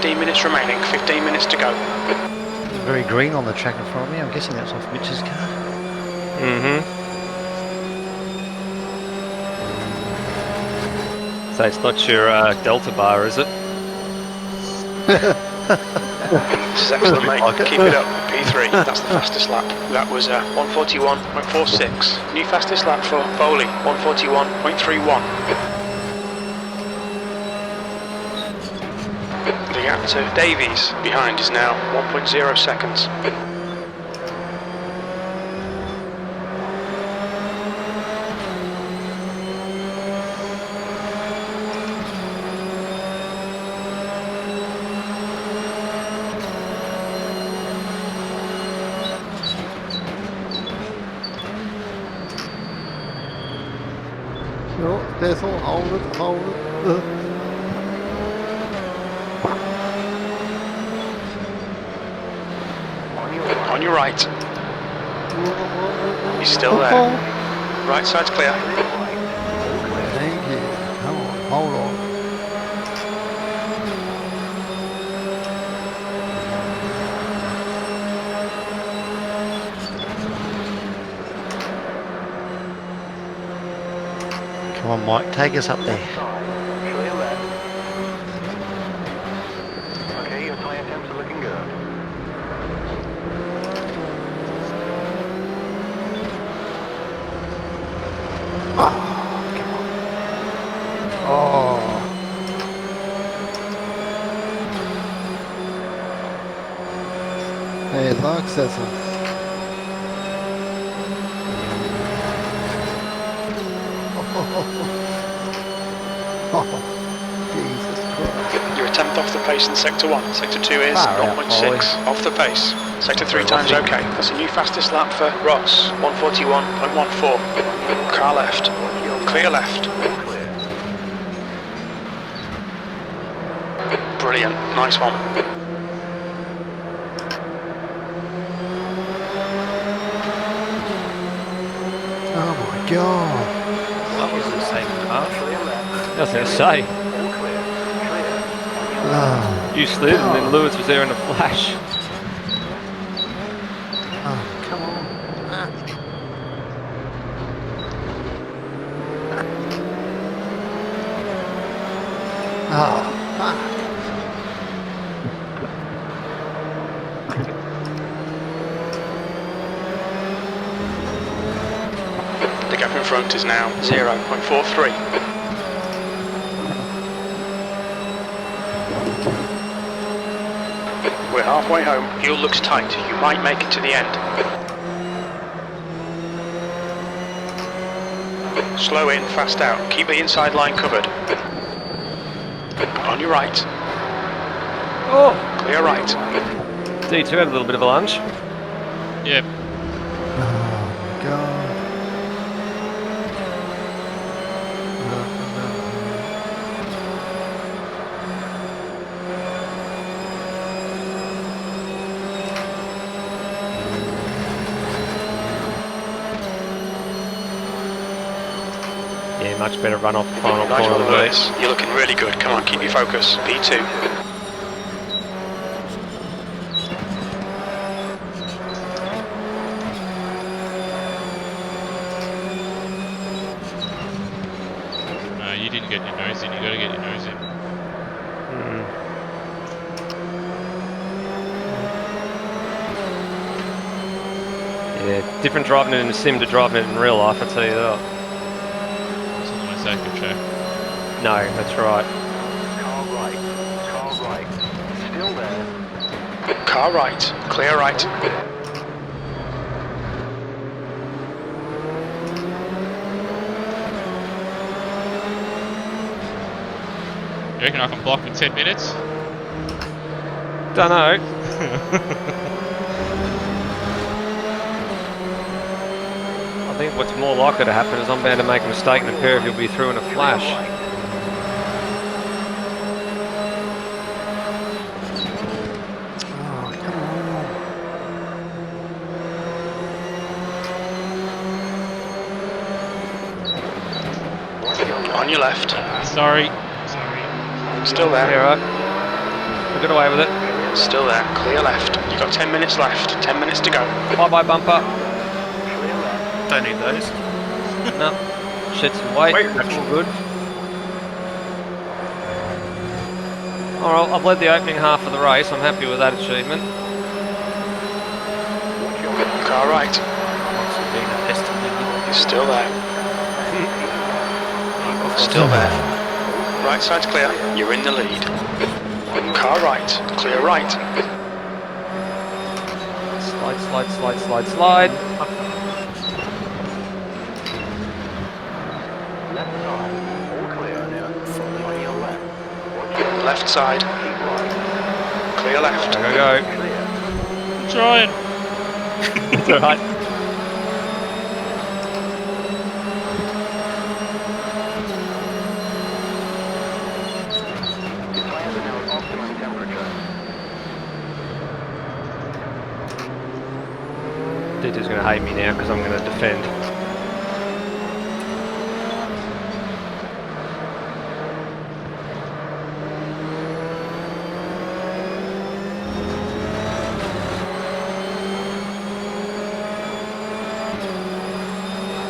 Minutes remaining, 15 minutes to go. Very green on the track in front of me. I'm guessing that's off Mitch's car. Mm-hmm. So it's not your Delta bar, is it? This is excellent, mate. Keep it up. P3, that's the fastest lap. That was 141.46. New fastest lap for Foley, 141.31. The gap to Davies behind is now 1.0 seconds. No, that's all. Hold it, hold it. On your right. He's still there. Right side's clear. Thank you. Come on, hold on. Come on, Mike, take us up there. Clear left. Okay, your tyre temps are looking good. Oh. Hey, Lux, that's a... Oh, Jesus Christ. You're a tenth off the pace in Sector 1. Sector 2 is Far out, 0.6 off the pace. Sector 3 times okay. That's a new fastest lap for Ross, 141.14. Car left. Clear left. Brilliant. Nice one. Oh my god. That was the same car. I was going to say, Oh, you slid and then Lewis was there in a flash. oh come on. Oh, fuck. The gap in front is now 0.43. We're halfway home. Fuel looks tight. You might make it to the end. Slow in, fast out. Keep the inside line covered. On your right. Oh! Clear right. D2 had a little bit of a lunge. Yep. Oh my god. Yeah, much better run off the final Nice corner one, than me. Lewis. You're looking really good. Come on, keep your focus. P2. You didn't get your nose in. You got to get your nose in. Yeah, different driving it in the sim to driving it in real life, I tell you that. It's on the most accurate track. No, that's right. Car right. Car right. Still there. Car right. Clear right. You reckon I can block in 10 minutes? Don't know. I think what's more likely to happen is I'm bound to make a mistake and the pair of you will be through in a flash. Oh, come on. On your left. Sorry. Still there. Yeah, right. We got away with it. Still there. Clear left. You've got 10 minutes left. 10 minutes to go. Bye-bye bumper. Don't need those. No. Shed some weight. That's all good. Alright, I've led the opening half of the race. I'm happy with that achievement. Car right. You're still there. Still there. Right side's clear. You're in the lead. Car right. Clear right. Slide, slide, slide, slide, slide. Left side. All clear now. On your left. Left side. Clear left. Go, go, go. I'm trying. It's alright. Your tires are now at optimum temperature. D2's going to hate me now because I'm going to defend.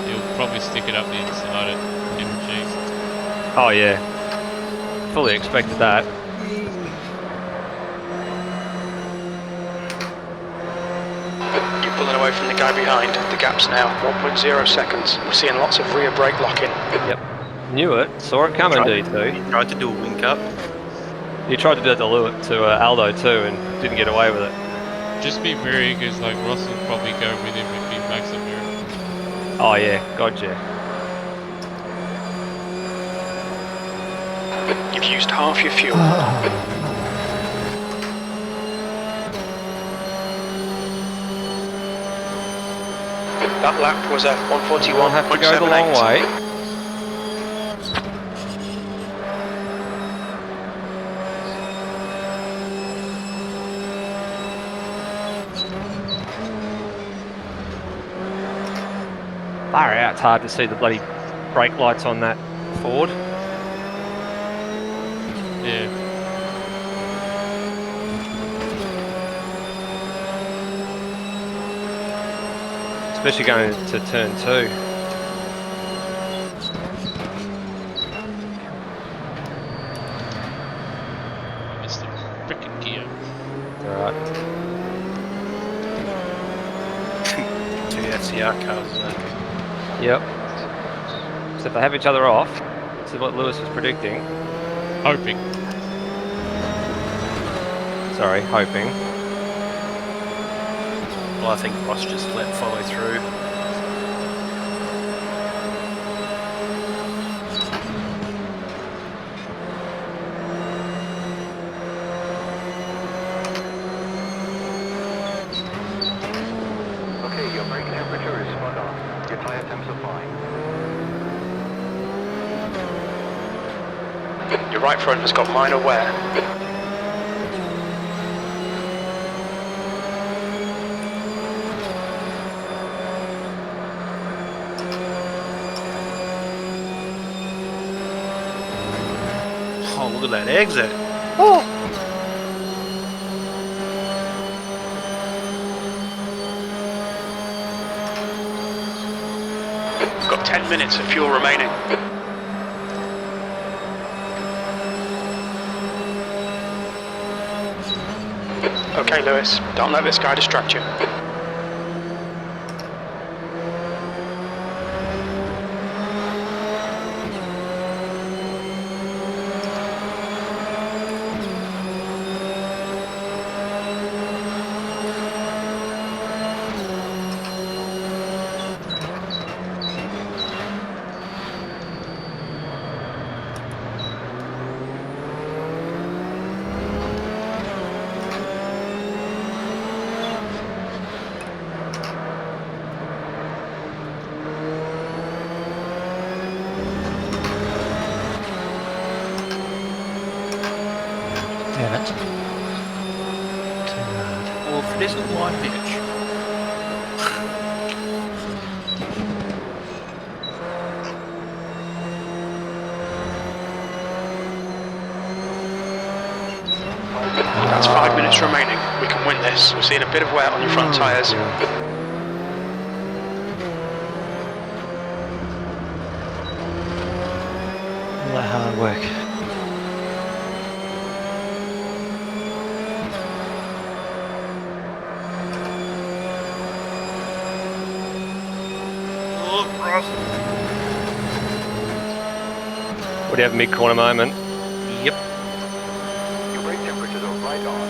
You'll probably stick it up the inside at MGs. Oh yeah. Fully expected that. You're pulling away from the guy behind. The gap's now 1.0 seconds. We're seeing lots of rear brake locking. Yep. Knew it. Saw it coming, D2. Tried to do a wink up. You tried to do that to Aldo too and didn't get away with it. Just be very, because like Ross will probably go with him if he makes a mirror. Oh yeah, gotcha. You've used half your fuel. That lap was a 141.78. I'll have to go the long way. Far out, it's hard to see the bloody brake lights on that Ford. Yeah. Especially going to turn 2. I missed the frickin' gear. Alright. Two TCR cars, isn't it? Yep. So if they have each other off, this is what Lewis was predicting. Hoping. Sorry, hoping. Well, I think Ross just let follow through. Okay, your brake temperature is spot on. Your tire temps are fine. Your right front has got minor wear. Oh, look at that exit. Got 10 minutes of fuel remaining. Okay, Lewis, don't let this guy distract you. Damn it. Too hard. Well, if it isn't light pitch. That's 5 minutes remaining. We can win this. We're seeing a bit of wear on your front tyres. All that hard work. Oh, Ross. What do you have mid-corner moment? Yep. Your brake temperatures are right on.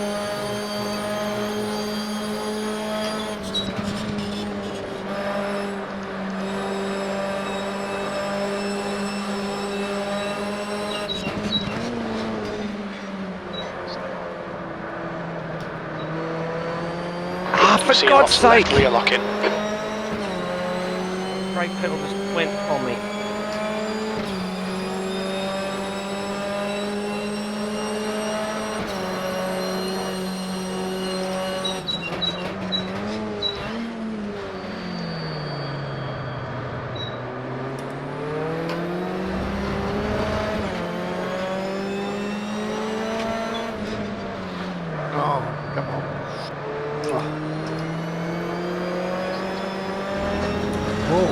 For Seeing God's lots of left sake! rear locking. Brake pedal just went on me. Oh, come on. Whoa.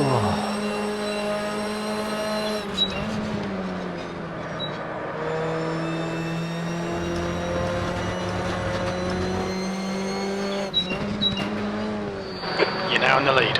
Oh. You're now in the lead.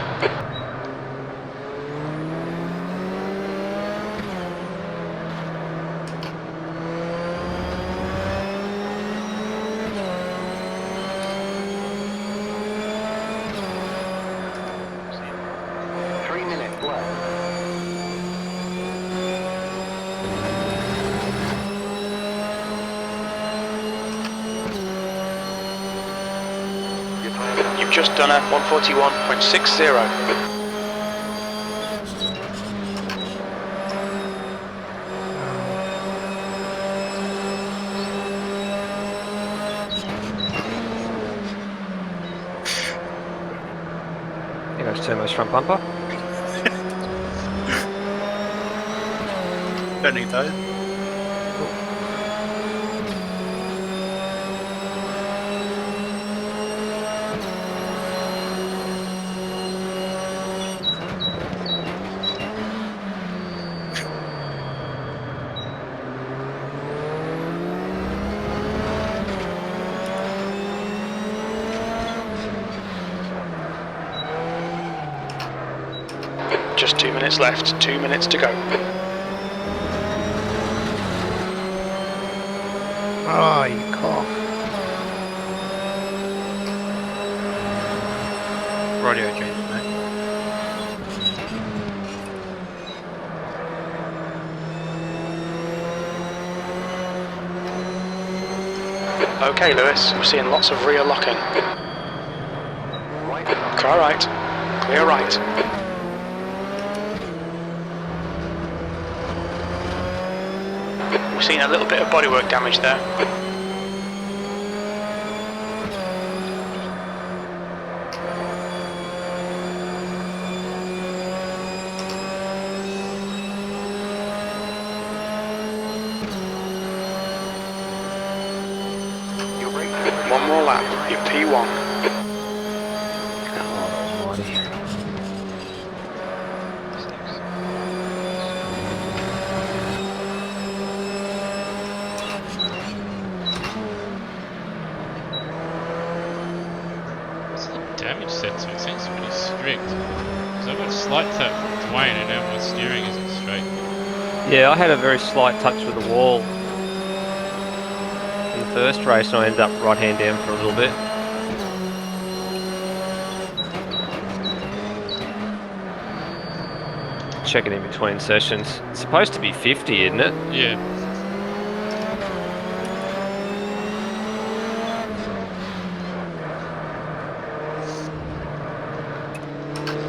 You've just done a 141.60. There goes Turmo's front bumper. Don't need those. Just 2 minutes left, 2 minutes to go. Oh, you cough. Radio change, mate. Okay, Lewis, we're seeing lots of rear locking. Car right, clear right. We're seeing a little bit of bodywork damage there. One more lap, you're P1. God almighty. What's the damage set to? It seems pretty strict. Because I've got a slight tap from Dwayne and now my steering isn't straight. Yeah, I had a very slight touch with the wall in the first race, and I ended up right hand down for a little bit. Checking in between sessions. It's supposed to be 50, isn't it? Yeah.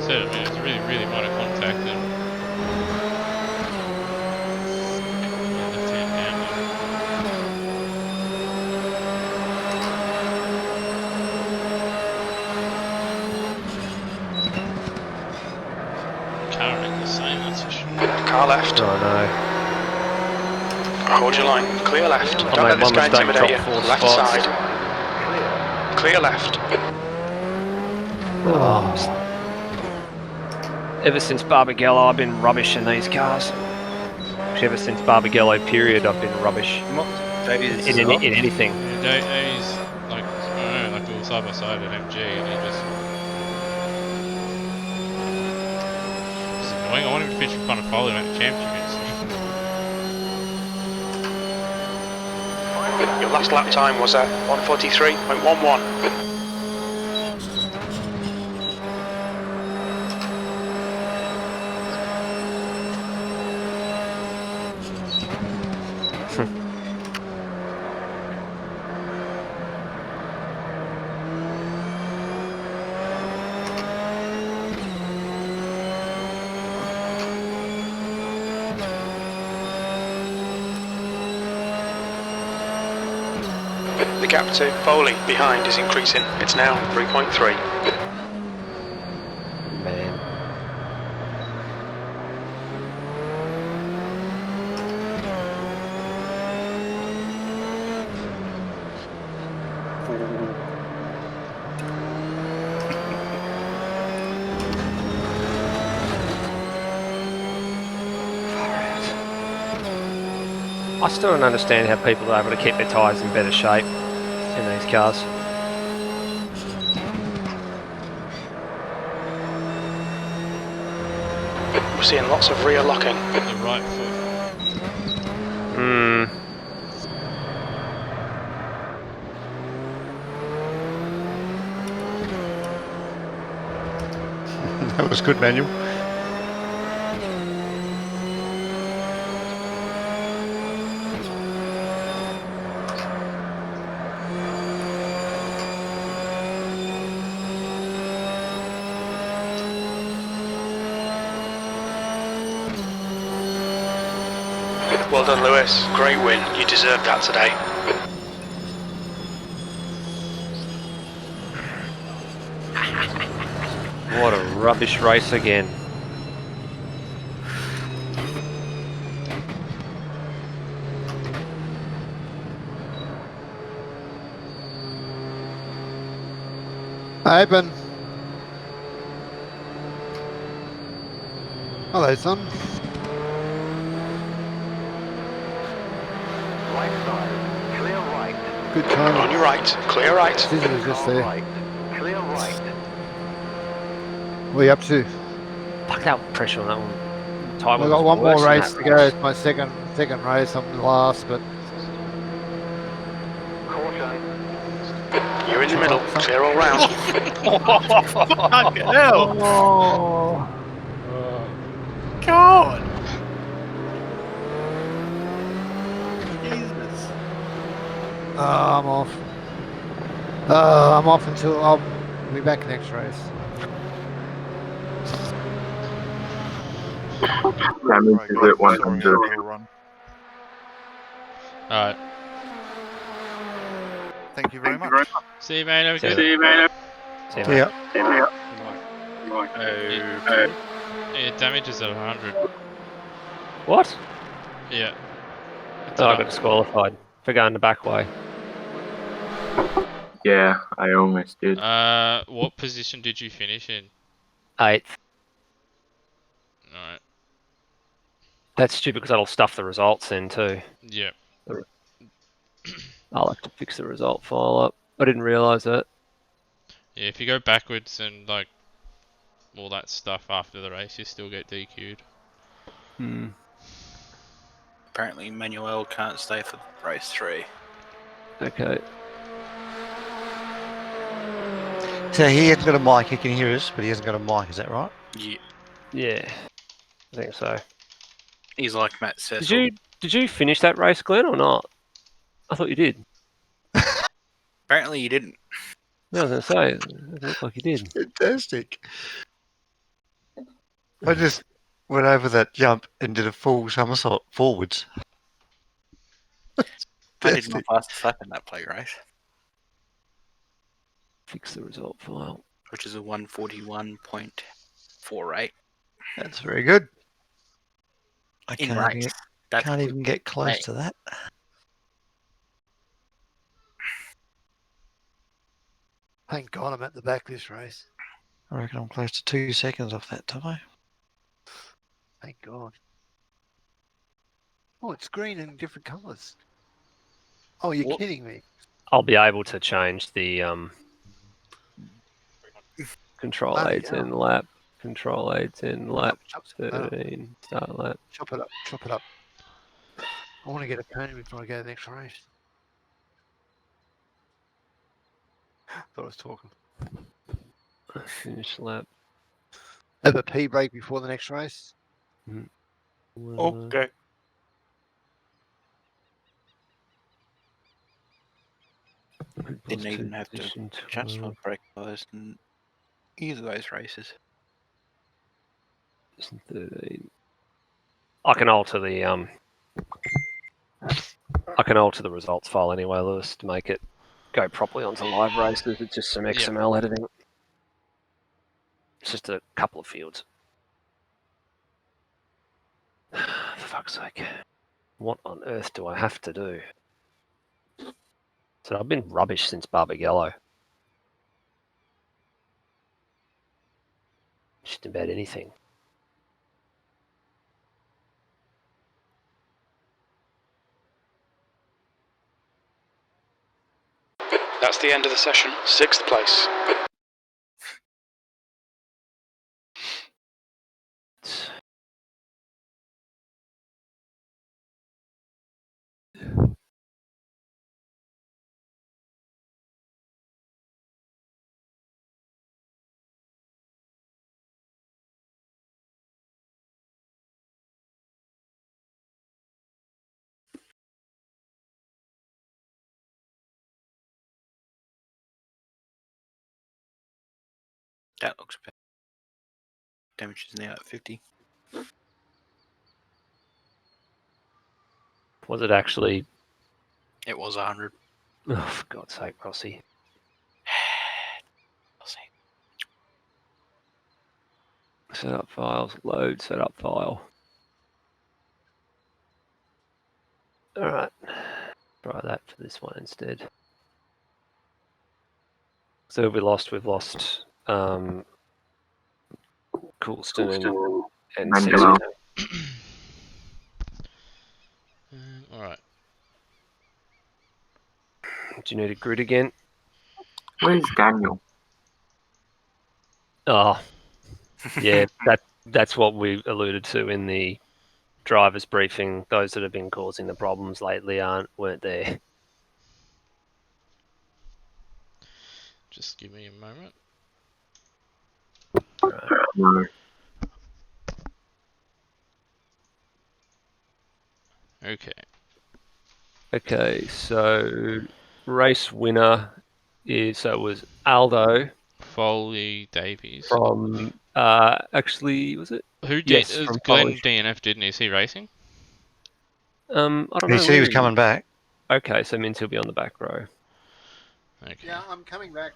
So, I mean, it's really, really minor contact and left hand down. Car ain't the same, that's for sure. Car left. Oh no. Hold your line. Clear left. Don't made let this one guy mistake, intimidate you. dropped 4 Left spots. side. Clear left. Oh. Ever since Barbagallo, I've been rubbish in these cars. Actually, ever since Barbagallo period, I've been rubbish in anything. Yeah, he's like, I don't know, like we were side by side at MG and he just... It's annoying, I want him to finish in front of Phillip at the championships. Your last lap time was at 1:43.11. The gap to Foley behind is increasing. It's now 3.3. Man. I still don't understand how people are able to keep their tyres in better shape in these cars. We're seeing lots of rear locking. The right foot. Hmm. That was good, Manuel. Well done, Lewis. Great win. You deserved that today. What a rubbish race again. Open. Hello, son. Right side, clear right. Good time. On your right. Clear right. Scissor was just Car there. right, clear right. What are you up to? Fuck that pressure on that one. Time We've was got one more worse than race that to go. It's my second race. I'm last, but the middle. Clear all round. Fucking hell! Oh. God! Jesus. I'm off. I'm off until I'll be back next race. Damage Right, is guys, at I'm sorting out 100. the run. Alright. Thank you very much. See you, mate. Have a See good. you, man. See you, Yeah. mate. Yeah, damage is at 100. What? Yeah. It's Oh, I at got disqualified for going the back way. Yeah, I almost did. what position did you finish in? 8th. Alright. That's stupid because that'll stuff the results in too. Yeah. I'll have to fix the result file up. I didn't realise that. Yeah, if you go backwards and like all that stuff after the race, you still get DQ'd. Hmm. Apparently, Manuel can't stay for race 3. Okay. So he hasn't got a mic, he can hear us, but he hasn't got a mic, is that right? Yeah. Yeah. I think so. He's like Matt Cecil. Did you finish that race, Glenn, or not? I thought you did. Apparently, you didn't. I was going to say, it looked like you did. Fantastic. I just went over that jump and did a full somersault forwards. I did my fastest lap in that play race, Fix the result file. which is a 141.48 That's very good. I in can't, race. can't even get close Hey. to that. Thank God I'm at the back this race. I reckon I'm close to 2 seconds off that, don't I? Thank God. Oh, it's green and different colours. Oh, you're What? kidding me. I'll be able to change the control Bloody aids hell. in lap. Control aids in lap Chop 13. Start lap. it up. Chop it up. I want to get a pony before I go to the next race. Thought I was talking. Finish lap. Have a pee break before the next race. Okay. Didn't even have to adjust my brake colours in either of those races. 13. I can alter the results file anyway, Lewis, to make it go properly onto live races. It's just some XML editing. It's just a couple of fields. For fuck's sake. What on earth do I have to do? So I've been rubbish since Barbagallo. Just about anything. That's the end of the session. 6th place. That looks better. Damage is now at 50. Was it actually? It was 100. Oh, for God's sake, Rossi. I'll see. Set up files, load, set up file. Alright. Try that for this one instead. So we've lost Coulston and Manuel. Alright. Do you need a grid again? Where's Daniel? Oh, yeah, that's what we alluded to in the driver's briefing. Those that have been causing the problems lately weren't there. Just give me a moment. No. Okay. Okay, so race winner was Aldo Foley, Davies. from actually was it? Who did? Yes, from Glenn Polish. DNF didn't he? Is he racing? I don't He know. said he was where coming back. Okay, so means he'll be on the back row. Okay. Yeah, I'm coming back.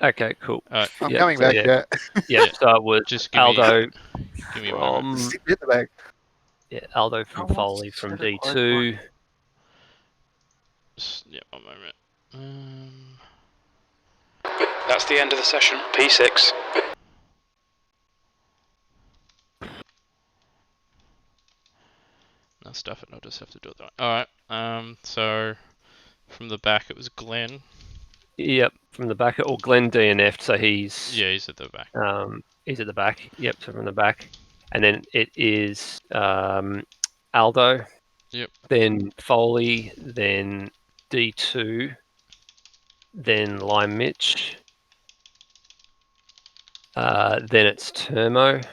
Okay, cool. I'm Yep, coming so back. yeah. Yeah. Yeah, Yeah. so it was Just give Aldo give me a moment. from Stick me at the back. Aldo from Foley from D2. Yeah, one moment. That's the end of the session. P6. No, stuff it. I'll just have to do it that way. All right. So from the back, it was Glenn. Yep, from the back. Or Glenn DNF'd, so he's He's at the back. He's at the back. Yep, so from the back, and then it is Aldo. Yep. Then Foley. Then D2. Then Lime Mitch. Then it's Termo.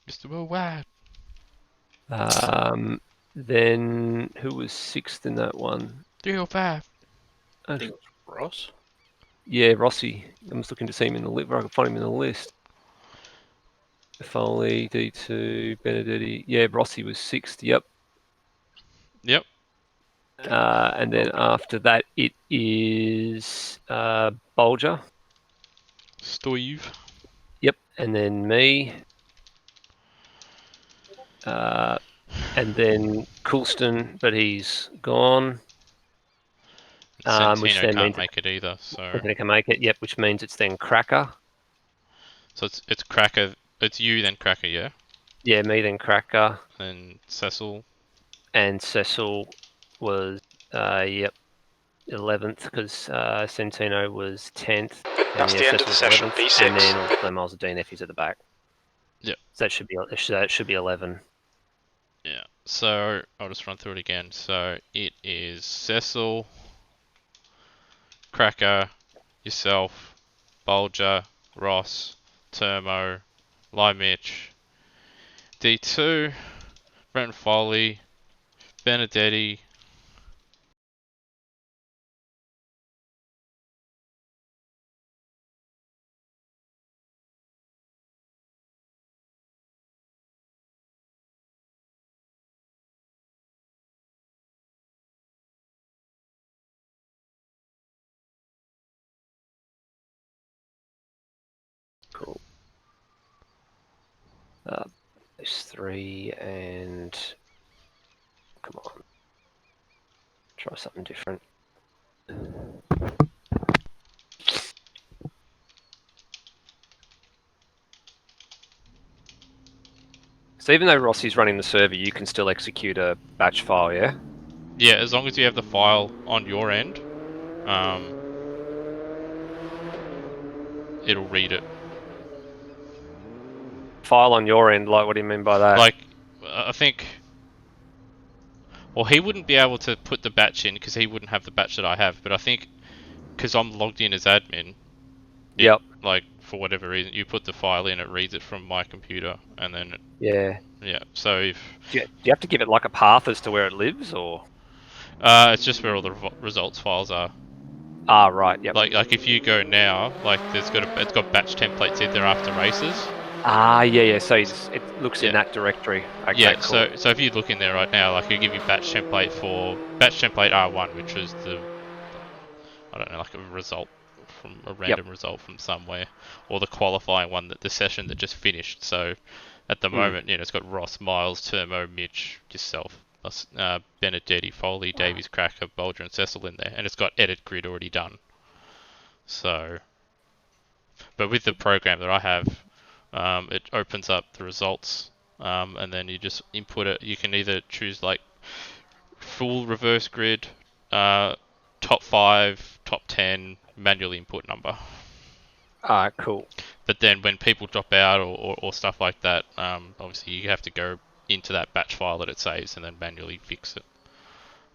Mr. Worldwide. Then who was sixth in that one? 305. I think it was Ross. Yeah, Rossi. I'm just looking to see him in the list. Where I can find him in the list. Foley, D2, Benedetti. Yeah, Rossi was sixth. Yep. Yep. And then after that, it is Bolger. Steve. Yep. And then me. And then Coulston, but he's gone. Which Santino then can't means make it either. So Santino can make it. Yep. Which means it's then Cracker. so it's Cracker. It's you then Cracker, yeah. Yeah, me then Cracker. And Cecil. And Cecil was 11th because Santino was 10th. That's the end of the session. P6. And then Glenn Miles of DNF is at the back. Yep. So that should be 11. Yeah. So I'll just run through it again. So it is Cecil, Cracker, yourself, Bulger, Ross, Termo, Mitch, D2, Brent Foley, Benedetti. Cool. There's 3 and come on. Try something different. So even though Rossi's running the server, you can still execute a batch file, yeah? Yeah, as long as you have the file on your end, it'll read it. File on your end, like what do you mean by that? Like, I think... Well, he wouldn't be able to put the batch in because he wouldn't have the batch that I have, but I think because I'm logged in as admin, Yep. Like, for whatever reason, you put the file in, it reads it from my computer, and then Yeah. Yeah, so if... Do you have to give it like a path as to where it lives, or...? It's just where all the results files are. Ah, right, yep. Like if you go now, like it's got batch templates in there after races. Ah, yeah, so it looks in that directory. Okay, yeah, cool. so if you look in there right now, like it'll give you batch template R1, which was the, I don't know, like a result from a random result from somewhere, or the qualifying one, that the session that just finished. So at the moment, it's got Ross, Miles, Termo, Mitch, yourself, Benedetti, Foley, Davies, Cracker, Bulger, and Cecil in there, and it's got edit grid already done. So, but with the program that I have, it opens up the results, and then you just input it. You can either choose like full reverse grid, top 5, top 10, manual input number. Ah, cool. But then when people drop out or stuff like that, obviously you have to go into that batch file that it saves and then manually fix it.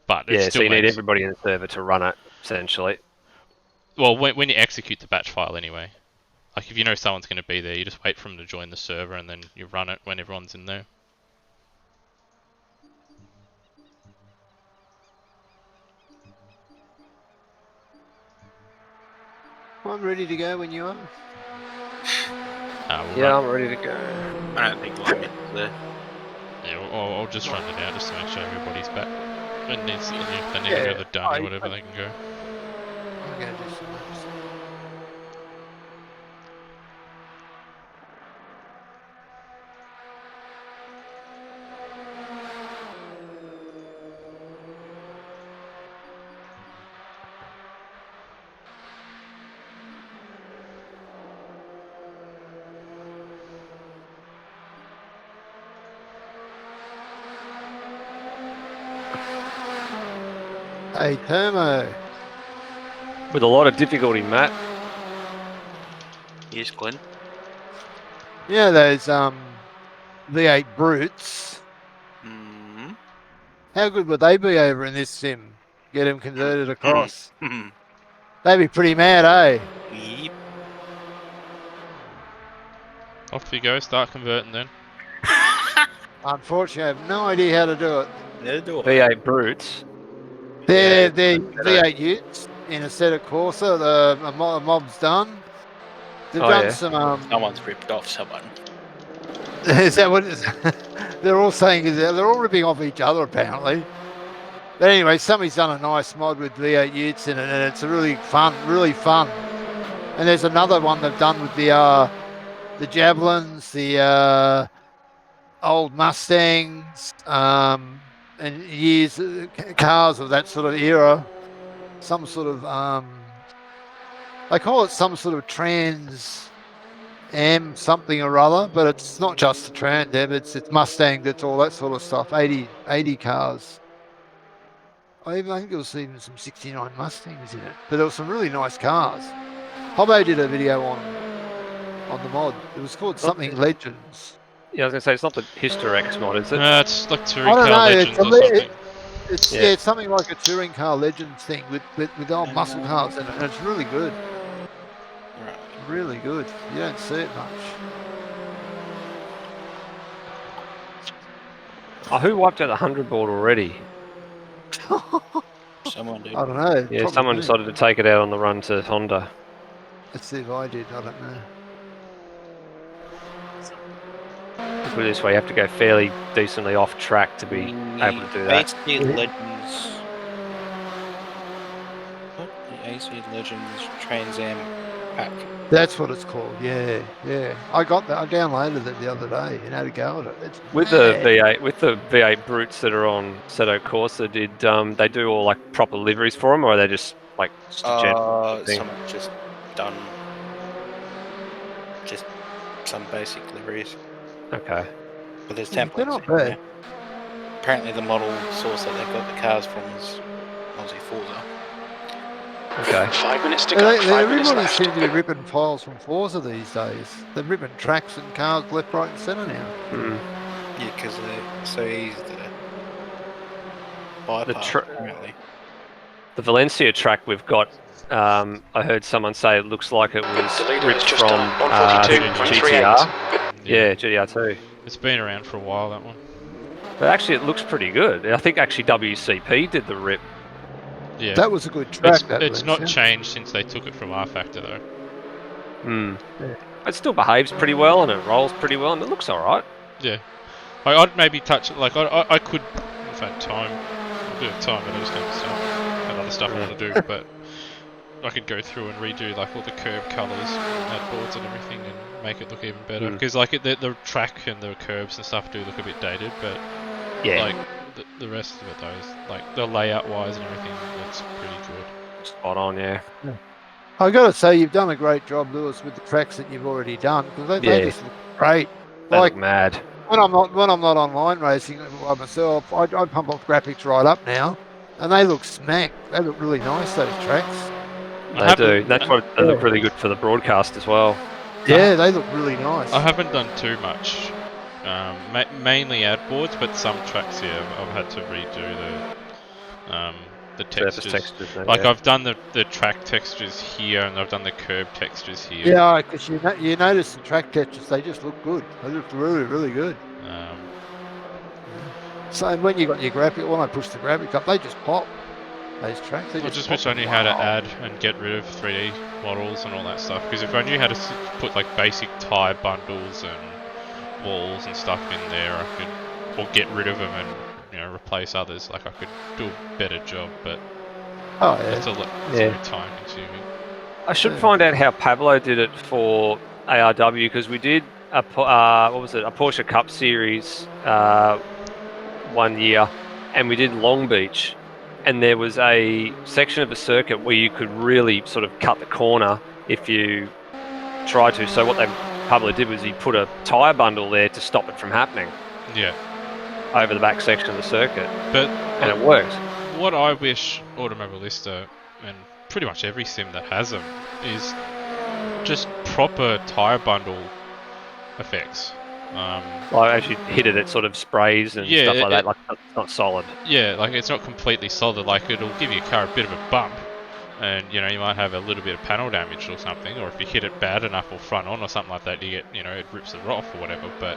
But yeah, so you need everybody in the server to run it, essentially. Well, when you execute the batch file anyway. Like if you know someone's going to be there, you just wait for them to join the server and then you run it when everyone's in there. I'm ready to go when you are. We'll Yeah, run, I'm ready to go. I don't think 1 minute's there. yeah, I'll just run it out just to make sure everybody's back. And if they need to Yeah, go to the dun or whatever, they can go. I'm going to do some laps. Hey, Termo. With a lot of difficulty, Matt. Yes, Glenn. Yeah, those V8 brutes. Mm. How good would they be over in this sim? Get them converted across. Hmm. They'd be pretty mad, eh? Yep. Off you go, start converting then. Unfortunately, I have no idea how to do it. Neither do I. V8 brutes. They're Yeah, V8 utes in a set of Corsa. A mob's done. They've Oh, done yeah. some. Someone's ripped off someone. Is that what it is? They're all saying is they're all ripping off each other apparently. But anyway, somebody's done a nice mod with V8 utes in it, and it's really fun. And there's another one they've done with the Javelins, the old Mustangs, and years cars of that sort of era. Some sort of they call it some sort of Trans Am something or other, but it's not just the Trans Am, it's Mustang, that's all that sort of stuff. 80 cars. I think there was even some 69 Mustangs in it, but there were some really nice cars. Hobbo did a video on the mod. It was called something Legends. Yeah, I was going to say, it's not the Hysterex mod, is it? It's like Touring I don't Car know. Legends or something. It's Yeah. it's something like a touring car Legends thing with old muscle cars in it, and it's really good. Right. Really good. You don't see it much. Oh, who wiped out the 100 board already? Someone did. I don't know. Yeah, probably someone me. decided to take it out on the run to Honda. Let's see if I did. I don't know. Put it this way, you have to go fairly decently off track to be able to do that. AC Legends. What? The AC Legends Trans Am pack. That's what it's called. Yeah. I got that. I downloaded it the other day and had a go at it. It's With the V8 brutes that are on Seto Corsa, did they do all like proper liveries for them, or are they just like just a general thing? Someone just done just some basic liveries. Okay. But there's Yeah, templates. they're not in there. bad. Apparently the model source that they got the cars from is Aussie Forza. Okay. 5 minutes to go. 5 minutes Everybody left. seems to be ripping files from Forza these days. They're ripping tracks and cars left, right, and centre now. Mm. Yeah, because they're so easy to bypass, apparently. The Valencia track we've got, I heard someone say it looks like it was The leader ripped is just from done 142.38. GTR. Yeah, GTR2. It's been around for a while, that one. But actually, it looks pretty good. I think actually WCP did the rip. Yeah. That was a good track. It's not changed since they took it from R Factor though. Hmm. Yeah. It still behaves pretty well and it rolls pretty well and it looks alright. Yeah. I'd maybe touch it, like I could, if I had time, I do have time, but I just have other stuff I want to do, but I could go through and redo like all the curb colours, add boards and everything, and make it look even better. Because like the track and the curbs and stuff do look a bit dated, but Yeah. like the rest of it, like the layout wise and everything, looks pretty good. Spot on, yeah. I got to say, you've done a great job, Lewis, with the tracks that you've already done because they just look great. They Like look mad. when I'm not online racing by myself, I pump off graphics right up now, and they look smack. They look really nice. Those tracks. They do. That's what they look really good for the broadcast as well. Yeah, they look really nice. I haven't done too much, mainly ad boards, but some tracks here I've had to redo the Surface textures. textures. Like Yeah. I've done the track textures here, and I've done the curb textures here. Yeah, because you notice the track textures, they just look good. They look really, really good. So and when you got your graphic, when I push the graphic up, they just pop. Those tracks, they I just just pop. wish I knew how to add and get rid of 3D models and all that stuff. Because if I knew how to put like basic tire bundles and walls and stuff in there, I could, or get rid of them and replace others. Like I could do a better job, but it's very time consuming. I should find out how Pablo did it for ARW because we did a Porsche Cup Series 1 year, and we did Long Beach, and there was a section of the circuit where you could really sort of cut the corner if you tried to. So what Pablo did was he put a tyre bundle there to stop it from happening. Yeah. Over the back section of the circuit. And it worked. What I wish Automobilista and pretty much every sim that has them is just proper tyre bundle effects. Like as you hit it, it sort of sprays and stuff like that. Like it's not solid. Yeah, like it's not completely solid. Like it'll give your car a bit of a bump, and you might have a little bit of panel damage or something. Or if you hit it bad enough or front on or something like that, you get it rips it off or whatever. But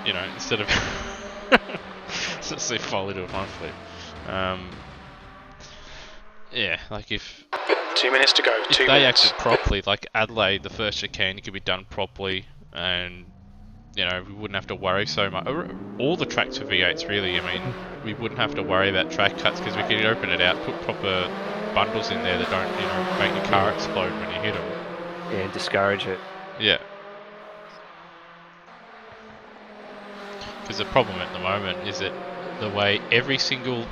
instead of so follow to a front flip. Yeah, like if 2 minutes to go. If they acted properly, like Adelaide, the first chicane could be done properly, and we wouldn't have to worry so much. All the tracks for V8s, really. I mean, we wouldn't have to worry about track cuts because we could open it out, put proper bundles in there that don't, make your car explode when you hit them. Yeah, discourage it. Yeah. Because the problem at the moment is that the way every single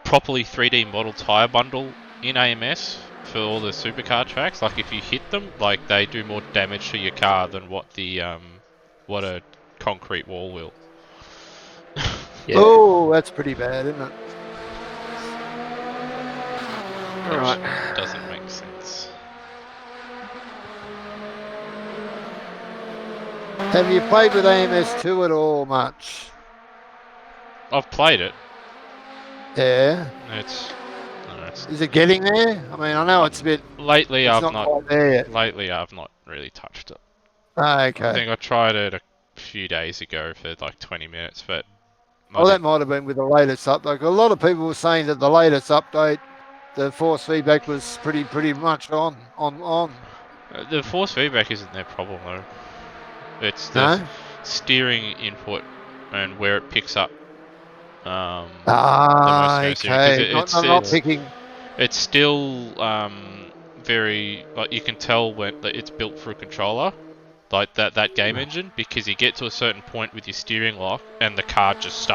properly 3D model tyre bundle in AMS for all the supercar tracks, like if you hit them, like they do more damage to your car than what a concrete wall will. Yeah. Oh, that's pretty bad, isn't it? Which doesn't make sense. Have you played with AMS2 at all much? I've played it. Yeah. Is it getting there? I mean, I know it's a bit. Lately, I've not quite there yet. Lately, I've not really touched it. Okay. I think I tried it a few days ago for like 20 minutes, but. Well, that might have been with the latest update. A lot of people were saying that the latest update, the force feedback was pretty much on. The force feedback isn't their problem though. It's the steering input and where it picks up. Okay. Not picking. It's still very you can tell when it's built for a controller, like that game engine, because you get to a certain point with your steering lock and the car just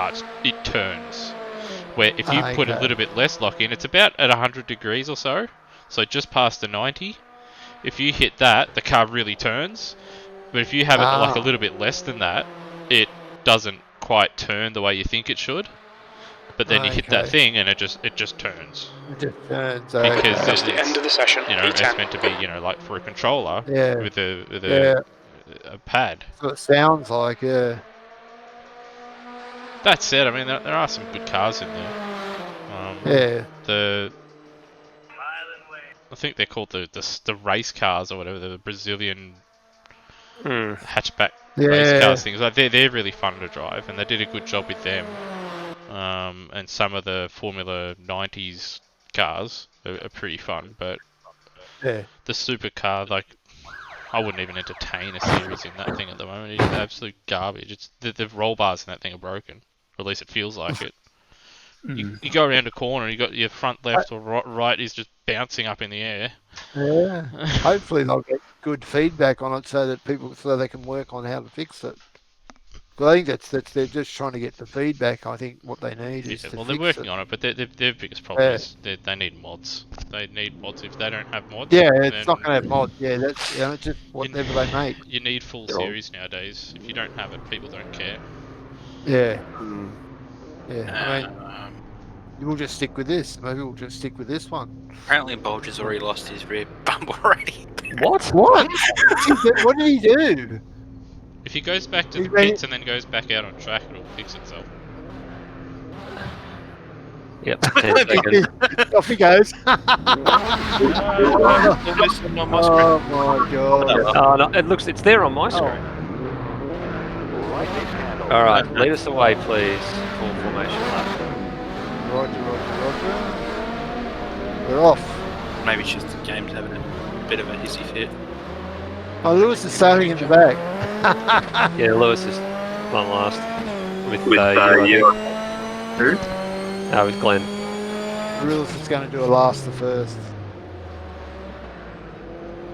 it turns. Where if you put a little bit less lock in, it's about at 100 degrees or so just past the 90. If you hit that, the car really turns. But if you have it like a little bit less than that, it doesn't quite turn the way you think it should. But then you hit that thing and it just turns. It just turns. Because that's the end of the session. It's meant to be like for a controller with a pad. That's what it sounds like, yeah. That said, I mean there are some good cars in there. I think they're called the race cars or whatever, the Brazilian hatchback race cars things. Like they're really fun to drive, and they did a good job with them. And some of the Formula 90s cars are pretty fun, but the supercar, like, I wouldn't even entertain a series in that thing at the moment. It's absolute garbage. It's the roll bars in that thing are broken, or at least it feels like it. You go around a corner, you got your front left or right is just bouncing up in the air. Yeah. Hopefully they'll get good feedback on it so they can work on how to fix it. Well, I think that's they're just trying to get the feedback. I think what they need is to they're working on it, but their biggest problem is they need mods. They need mods. If they don't have mods, it's not going to have mods. Yeah, that's it's just whatever they make. You need full series nowadays. If you don't have it, people don't care. Yeah. I mean, we'll just stick with this. Maybe we'll just stick with this one. Apparently, Bulge has already lost his rear bump already. What? What did he do? If he goes back to the pits and then goes back out on track, it'll fix itself. Yep, 10 seconds. Off he goes. Almost on my screen. Oh my god. Oh, no, it's there on my screen. All right, lead us away, please. Full formation lap. Roger. We're off. Maybe it's just the game's having a bit of a hissy fit. Oh, Lewis is starting in the back. Yeah, Lewis is on last with you. Who? with Glenn. Lewis is going to do a last the first.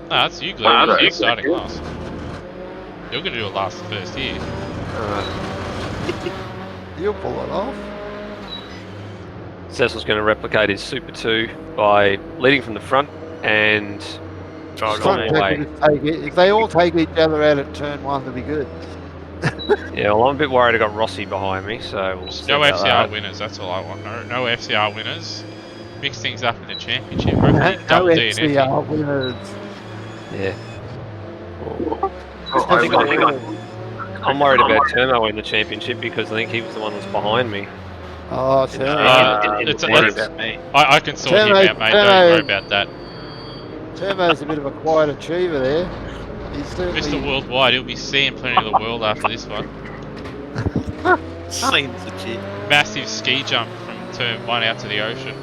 No, that's you, Glenn. You're starting last. You're going to do it last first here. You'll pull it off. Cecil's going to replicate his Super 2 by leading from the front and Drive Front all it the away. way. just take it. If they all take each other out at turn one, they'll be good. Yeah, well, I'm a bit worried I got Rossi behind me, so we'll see No about FCR that. winners, that's all I want. No FCR winners. Mix things up in the championship. No Hopefully double DNF. FCR winners. Yeah. Oh, I'm worried about Turmo in the championship because I think he was the one that was behind me. Oh, turn. It's Worry it's- about me. I can sort him Turmo- out, mate. Don't Turmo- worry about that. Turmo's a bit of a quiet achiever there. He's certainly. Mr. Worldwide, he'll be seeing plenty of the world after this one. Seems legit. Massive ski jump from turn 1 out to the ocean.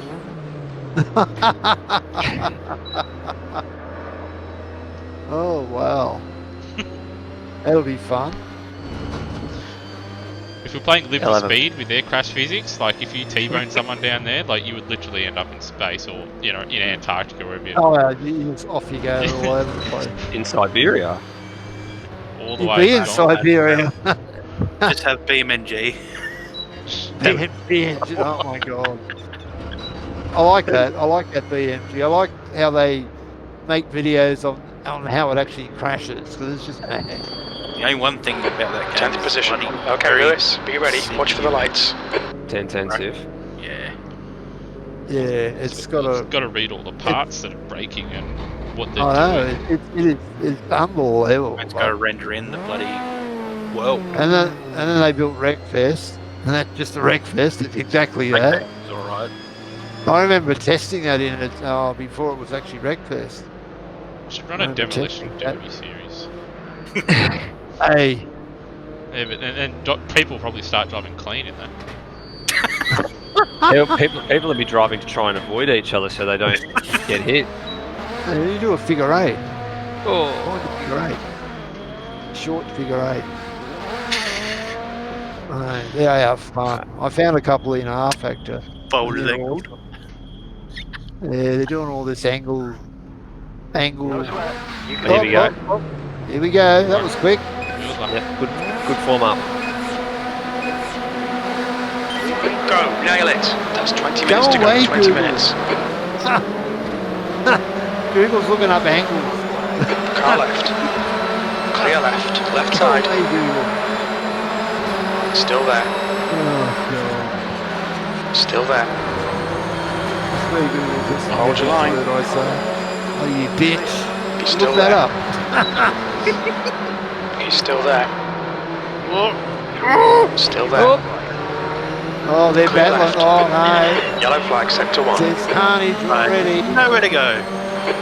Oh wow. That'll be fun. If we're playing Live for 11. Speed with air crash physics, like if you T-bone someone down there, like you would literally end up in space or, you know, in Antarctica or wherever you're Oh, off you go all over the place. In Siberia. all the You'd way be in back. Siberia. Just have BMNG. BMG, oh my god. I like that. I like that BMG. I like how they make videos on how it actually crashes, because it's just mad. The only one thing about that game 10th is position. bloody Okay, very Lewis, be ready. Watch for the lights. 10-10 Civ. Yeah. Yeah, it's got It's a. got to read all the parts that are breaking and what they're I know doing. it's unbelievable. Let's go render in the bloody world. And then they built Wreckfest, and that's just a Wreckfest. It's exactly that. It's alright. I remember testing that in it before it was actually Wreckfest. Should run a I'm demolition testing derby series. Hey, Yeah, but people probably start driving clean in that. People will be driving to try and avoid each other so they don't get hit. you do a figure eight. Oh, Find a figure eight. Short figure eight. They are fun. I found a couple in R Factor. Bold as They're angled. all- Yeah, they're doing all this angle. here we go. Here we go. That was quick. Yep, good form up. Go, nail it. That's 20 Go minutes to away, go. 20 Google. minutes. Google's looking up angles. Car left. Clear left. Left side. Go away, Google. Still there. Oh, God. Still there. Where Google just Hold your line. What did I say? Oh, you bitch. He's still Look that there. up. He's still there. Still there. Oh, they're Clear battling. left. Oh, no. Yellow flag, sector 1. There's carnage already. Nowhere to go.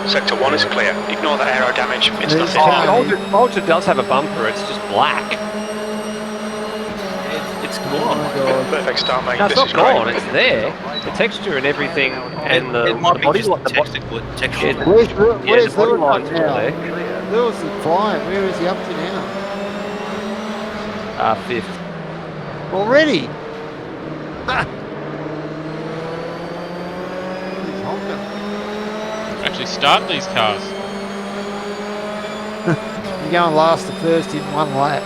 Sector 1 is clear. Ignore that aero damage. It's There's nothing. carnage. Vulture does have a bumper, it's just black. It's Oh, gone. my God. Perfect start, mate. No, it's This not is great. gone, it's there. The texture and everything, and the it might be body just line. the texture. Yeah, Where's yeah, Lewis the body Lewis line's all now? there. Lewis is flying. Where is he up to now? Fifth. Already? He's honking. Actually start these cars. You're going last the first in one lap.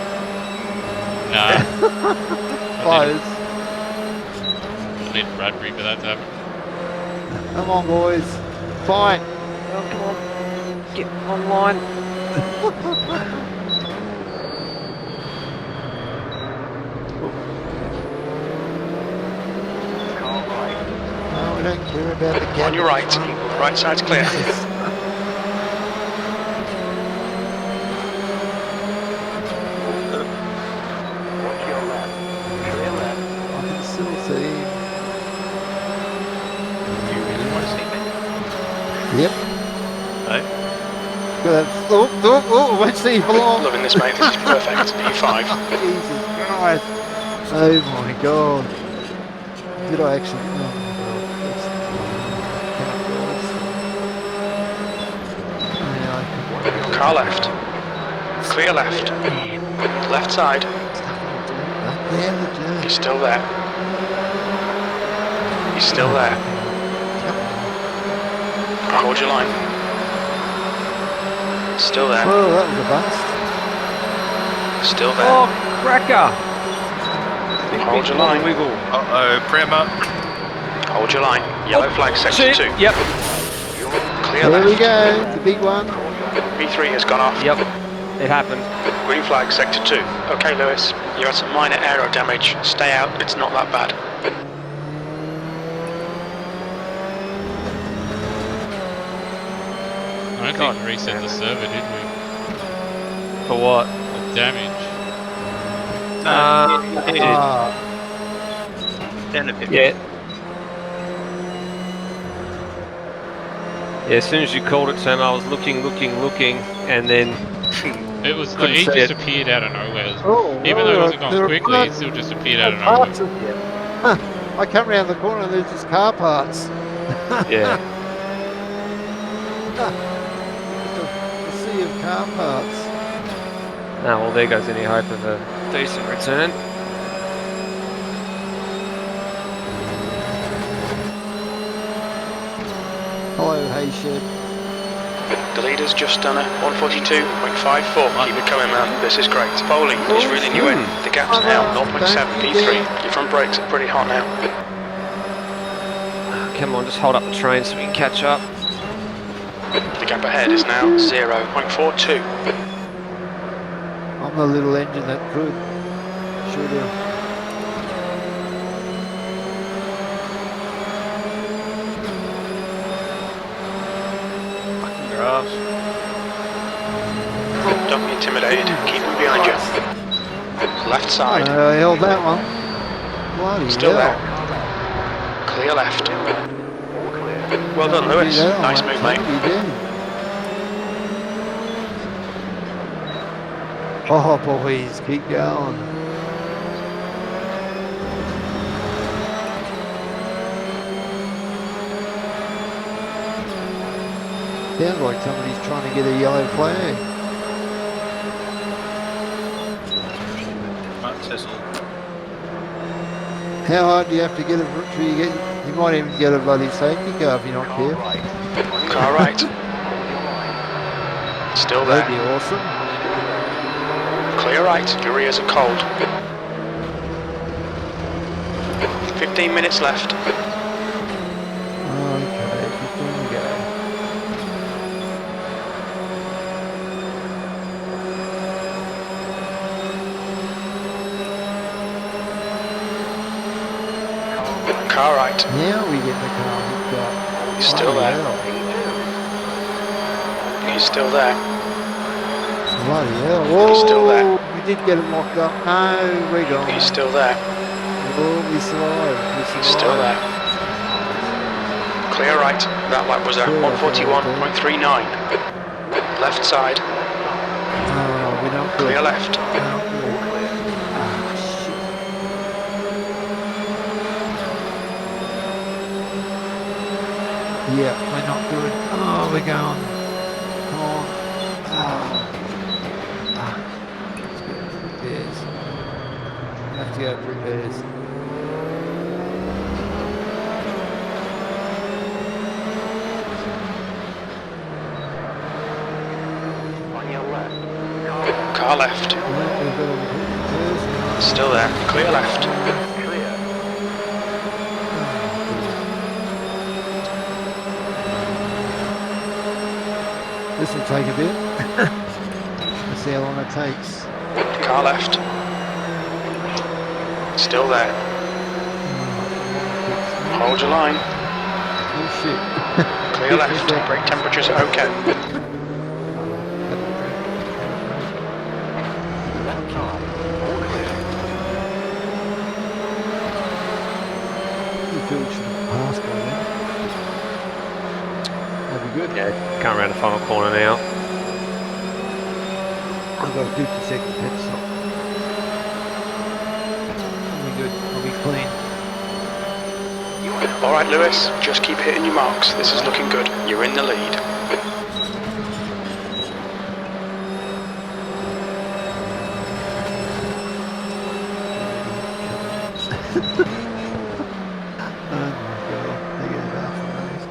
Nah. Close. I need Bradbury for that to happen. Come on, boys. Fight. Oh, come on. Get online. No, we don't care about the gap. On your right. Right side's clear. Watch your left. Clear left. I can still see him. won't see you for long. Loving this, mate. This is perfect. P5. Jesus Christ. Oh my God. Did I actually? Oh my God. Car left. Clear left. Left side. He's still there. He's still there. Hold your line. Still there. Oh, that was a bust. Still there. Oh, cracker! Hold your line. Wiggle. Uh-oh, Prima. Hold your line. Yellow flag sector 2. Yep. Clear There we left. go, the big one. B3 has gone off. Yep. It happened. Green flag sector 2. Okay, Lewis. You had some minor aero damage. Stay out. It's not that bad. I don't think we reset the server, did we? For what? The damage. It Ah, Down a bit. Yeah. Yeah, as soon as you called it, Sam, I was looking, and then It was like, Couldn't it see just it. appeared out of nowhere. oh, Even though it wasn't there going are quickly, it parts- still just appeared out of parts nowhere. of- Huh, I come round the corner and there's just car parts. yeah. A sea of car parts. Oh, well, there goes any hope of a decent return. Hello, hey shed. The leader's just done a 142.54. Keep it coming, man. This is great. Foley is reeling you in. The gap's now 0.7 P3. Your front brakes are pretty hot now. Come on, just hold up the train so we can catch up. The gap ahead is now 0.42. I'm the little engine that could. Should have. Grass. Don't be intimidated. Keep them behind you. Left side. I held that one. Bloody Still hell. there. Clear left. Well done, Lewis. Yeah, Nice move, mate. You did. Oh, boys, keep going. Sounds like somebody's trying to get a yellow flag. Right, Cecil. How hard do you have to get it before you get? You might even get a bloody safety car if you're not careful. Car right. Still That'd be there. awesome. Clear right. Your ears are cold. 15 minutes left. Okay, 15 to go. Car right. Now we get the car hooked up. He's still Bloody there. hell. He's still there. Bloody hell. Whoa, He's still there. we did get him locked up. No, we're gone. He's still there. Oh, we survived. We survived. He's still there. Clear right. That lap was a 141.39. Left side. Oh, we're not good. Clear left. We're not good. Ah, shit. Yeah, we're not good. Oh, we're going. Come on. Let's go for repairs. We have to go for repairs. On your left. Car left. Yeah, we've got to repairs. Still there. Clear left. Clear. This will take a bit. Let's see how long it takes. Car left. Still there. Hold your line. Oh shit. Clear left. Brake temperatures are okay. Left side. All clear. The field should pass by then. That'd be good. Yeah, come around the final corner now. I've got a 50-second pit stop. I'll be good. I'll be clean. All right, Lewis, just keep hitting your marks. This is looking good. You're in the lead. Oh my god, they get about for those.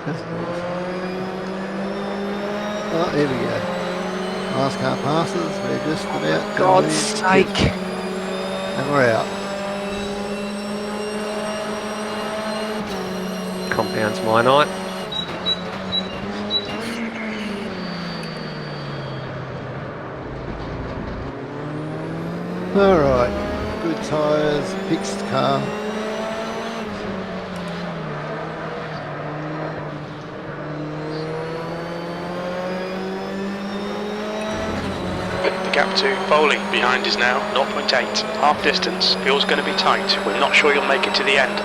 That's awesome. Oh, here we go. Last car passes, we're just about to God's leave. sake. And we're out. Compounds my night. Alright, good tyres, fixed car. The gap to Foley behind is now 0.8. Half distance. Feels going to be tight. We're not sure you'll make it to the end.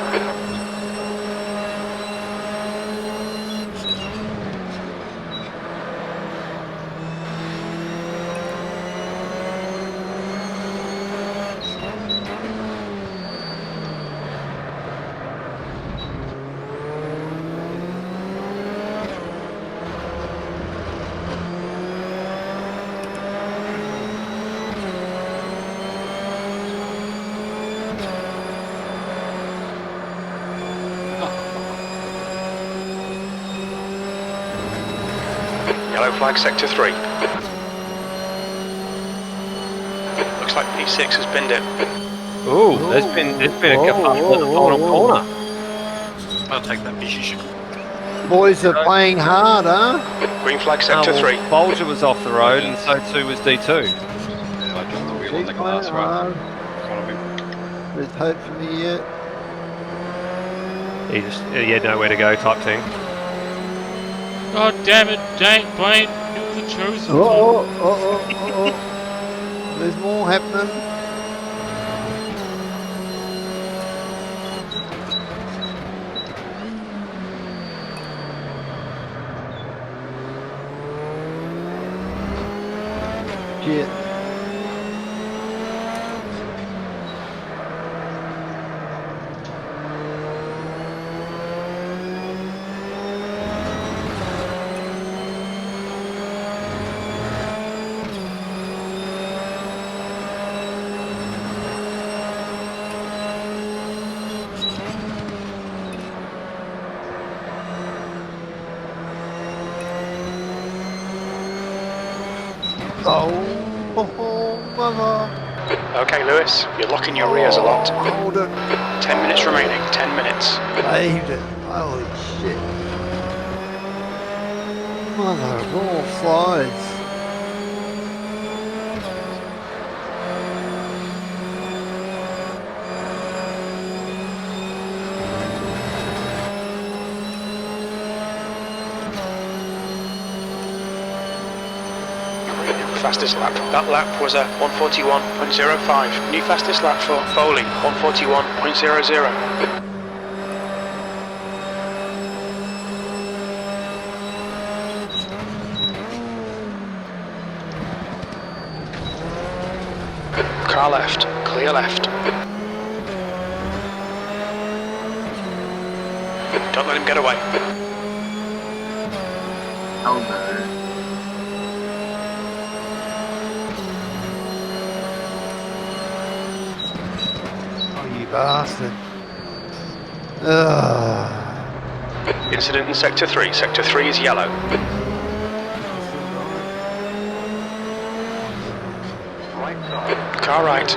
Yellow flag sector 3. Looks like P6 has binned it. Ooh, there's been a kerfuffle at the final corner. I'll take that position. Boys are playing hard, huh? Green flag sector 3. Bolger was off the road and so too was D2. Yeah, I dropped the wheel on the glass right hard. in front of him. There's hope for me yet. He just he had nowhere to go type thing. God damn it, Jane, Blaine, you were the chosen one. Oh. There's more happening. Shit. Oh, mother. Okay, Lewis, you're locking your rears a lot. Hold it. 10 minutes remaining. 10 minutes. Saved it. Holy shit. Mother of all flies. Fastest lap. That lap was a 141.05. New fastest lap for Foley, 141.00. Car left, clear left. Don't let him get away. Oh no. Oh, you bastard. Ugh. Incident in sector 3. Sector 3 is yellow. Right side. Car right.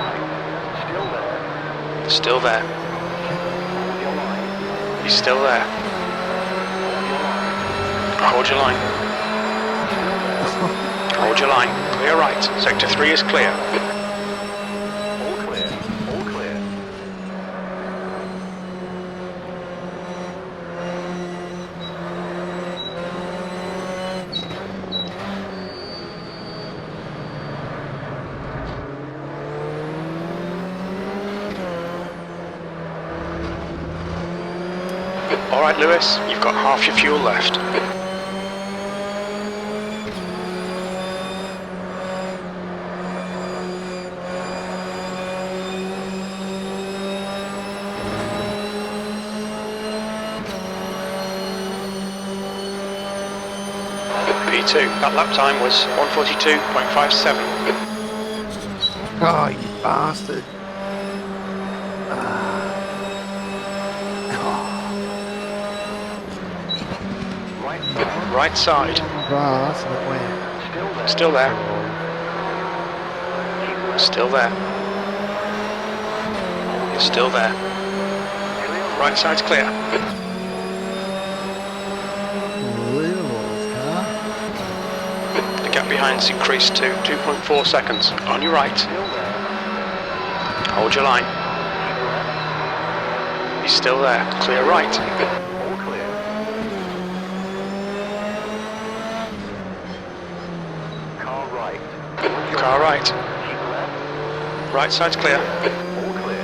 Still there. Still there. Hold your line. He's still there. Hold your line. Hold your line. Clear right. Sector 3 is clear. All clear. All clear. Alright, Lewis, you've got half your fuel left. 142. That lap time was 142.57. Oh, you bastard. Right side. Grass, but where? Still there. Still there. Still there. Right side's clear. Unbelievable, this car. The gap behind's increased to 2.4 seconds. On your right. Hold your line. He's still there. Clear right. All clear. Car right. Car right. Keep left. Right side's clear. All clear.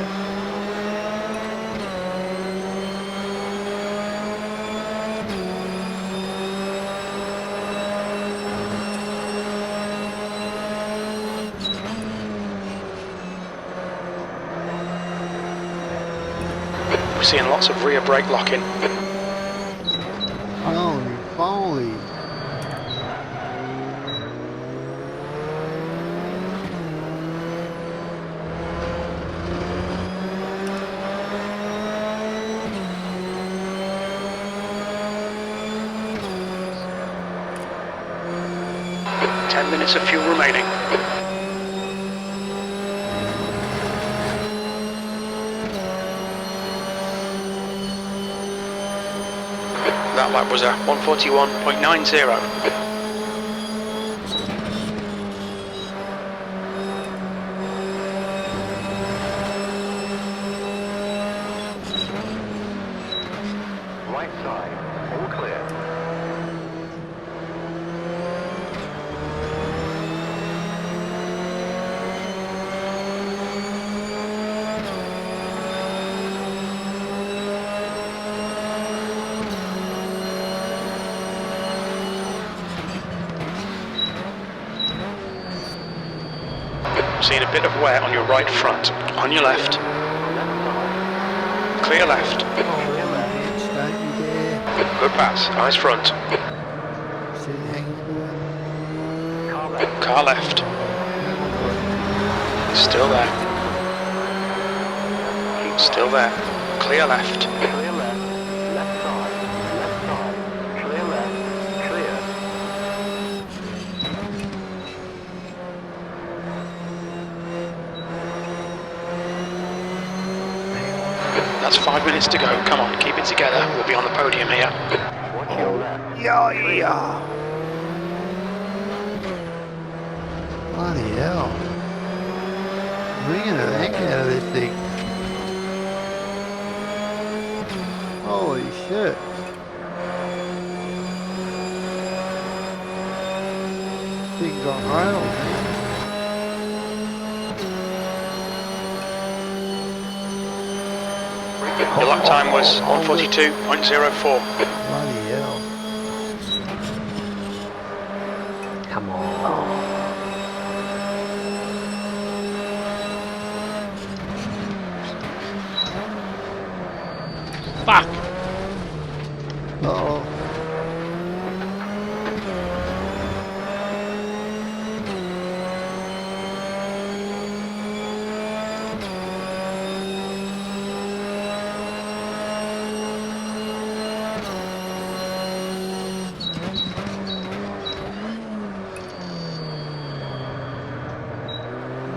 We're seeing lots of rear brake locking. Holy moly. Ten minutes of fuel remaining. That lap was a 141.90. Right side. All clear. Seeing a bit of wear on your right front. On your left. Clear left. Oh, bitch, don't you dare. Good pass. Eyes front. See it hanging in the way. Car left. Car left. Still there. Still there. Clear left. Clear left. Left side. Left side. Clear left. Clear. That's 5 minutes to go. Come on, keep it together. We'll be on the podium here. Watch your left. Yeah, yeah. Bloody hell. Ringing the heck out of this thing. Holy shit. Thing's on rails, man. Your lap time was 142.04. Bloody hell. Come on. Fuck! Uh-oh.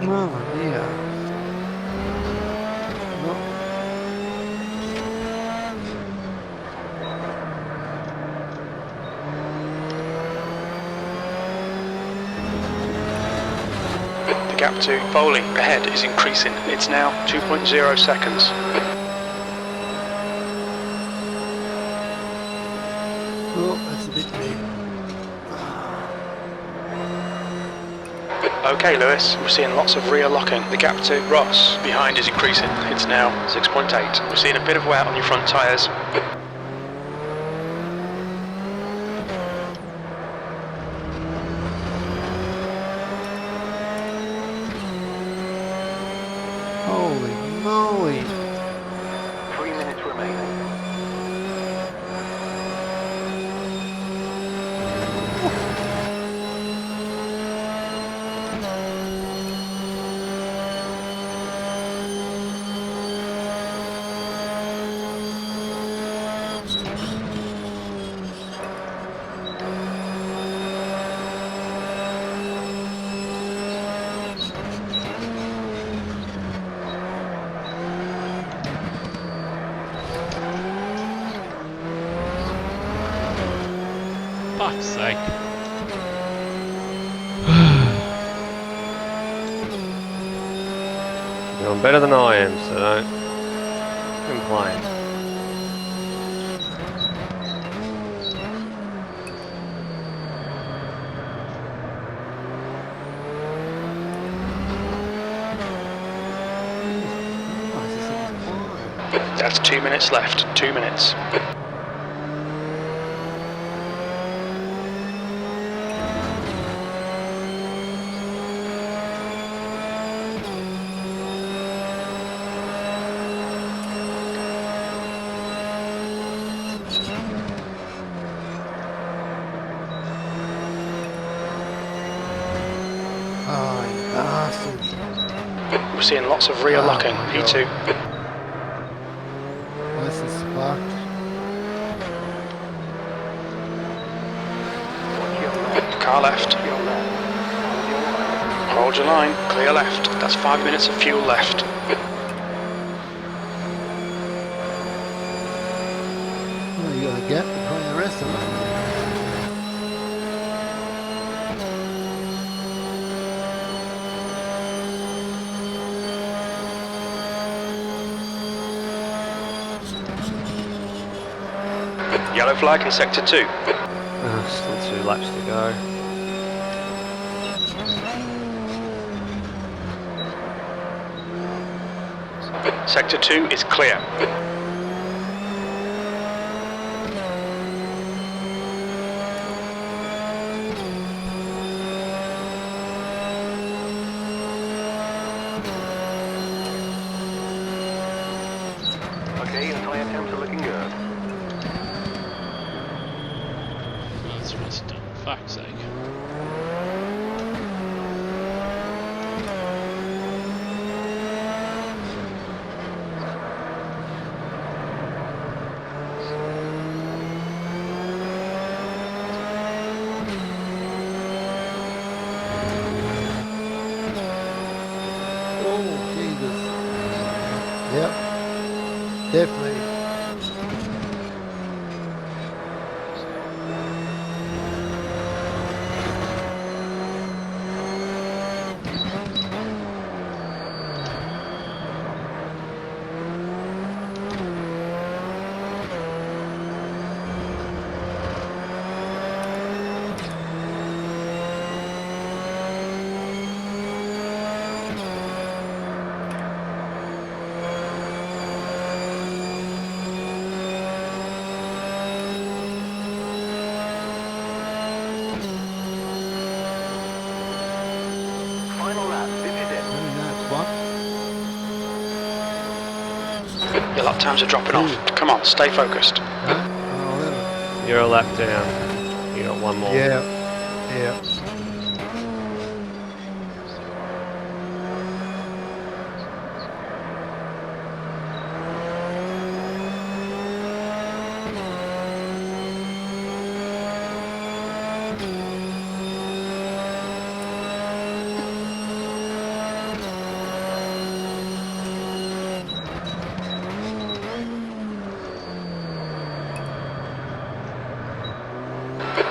Mamma mia. No. The gap to Foley ahead is increasing. It's now 2.0 seconds. Oh, that's a bit deep. Okay, Lewis, we're seeing lots of rear locking. The gap to Ross behind is increasing. It's now 6.8. We're seeing a bit of wear on your front tyres. Holy moly. 3 minutes remaining. fuck's sake. You're doing better than I am, so don't complain. That's 2 minutes left. 2 minutes. Oh, you bastard. We're seeing lots of rear locking. P2. This is sparked. Car left. Hold your line. Clear left. That's 5 minutes of fuel left. Oh, you got a gap between the rest of them. Yellow flag in sector 2. Still 2 laps to go. Sector 2 is clear. Okay, entire temps are looking good. That's what's done. Fuck's sake. Oh, Jesus. Yep. Definitely. Final lap, this is it. Your lap times are dropping off. Come on, stay focused. You're a lap down. You got one more. Yeah. Yeah.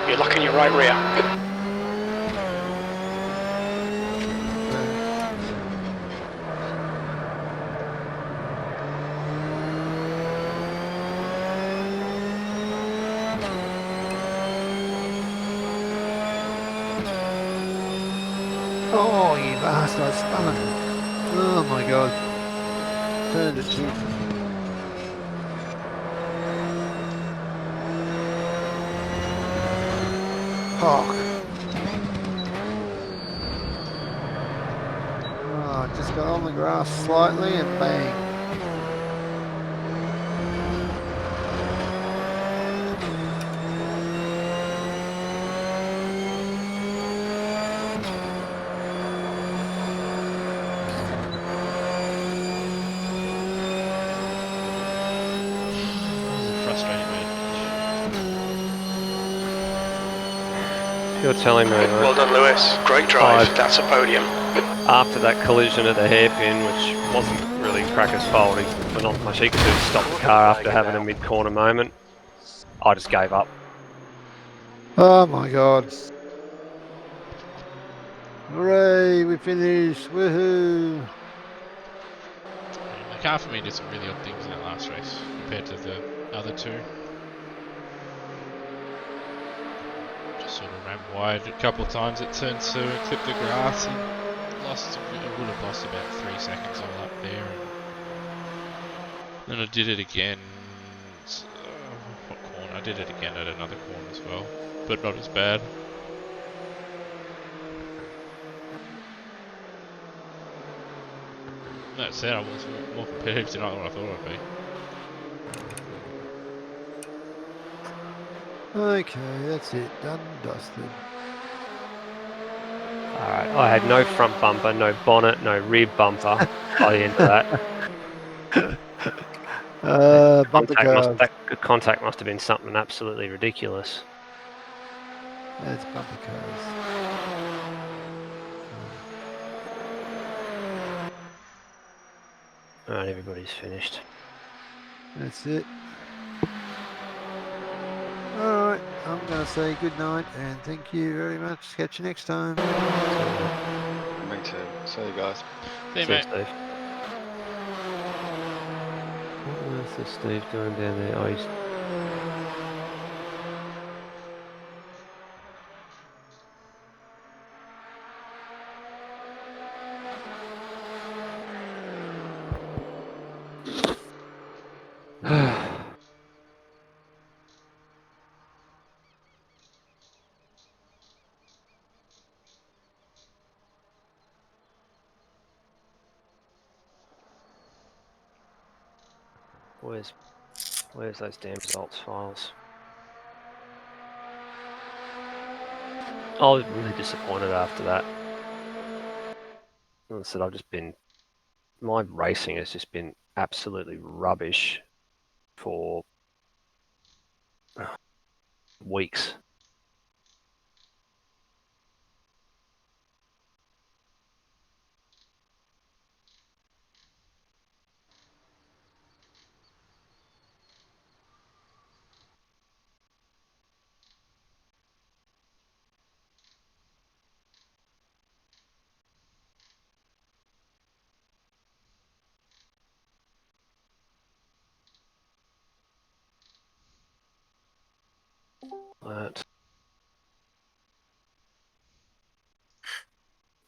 You're locking your right rear. Oh, you bastard. I spun it. Oh, my God. Turned it too. Fuck. Oh, just got on the grass slightly and bang. Frustrating, mate. You're telling me, mate. Well done, Lewis. Great drive. That's a podium. After that collision at the hairpin, which wasn't really Cracker's fault, but not much he could do to stop the car after having a mid-corner moment, I just gave up. Oh my god. Hooray, we finished. Woohoo. The car for me did some really odd things in that last race compared to the other two. Just sort of ran wide a couple of times at turn 2 and clipped the grass and I would have lost about 3 seconds all up there. And then I did it again. What corner? I did it again at another corner as well, but not as bad. That said, I was more competitive tonight than I thought I'd be. Okay, that's it. Done and dusted. Alright, I had no front bumper, no bonnet, no rear bumper by the end of that. Bumper cars. That contact must have been something absolutely ridiculous. That's bumper cars. Alright, everybody's finished. That's it. Alright, I'm going to say good night and thank you very much. Catch you next time. Me too. See you guys. See you, See you, mate. Steve. What on earth is Steve doing down there? Oh, he's... Where's those damn results files? I was really disappointed after that. As I said, my racing has just been absolutely rubbish for weeks.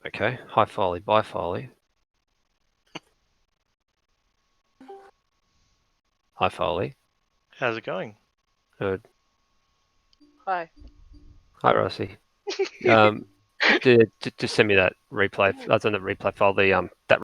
Okay, hi Foley, bye Foley. Hi Foley. How's it going? Good. Hi. Hi Rossi. Just send me that replay. That's on the replay file. The that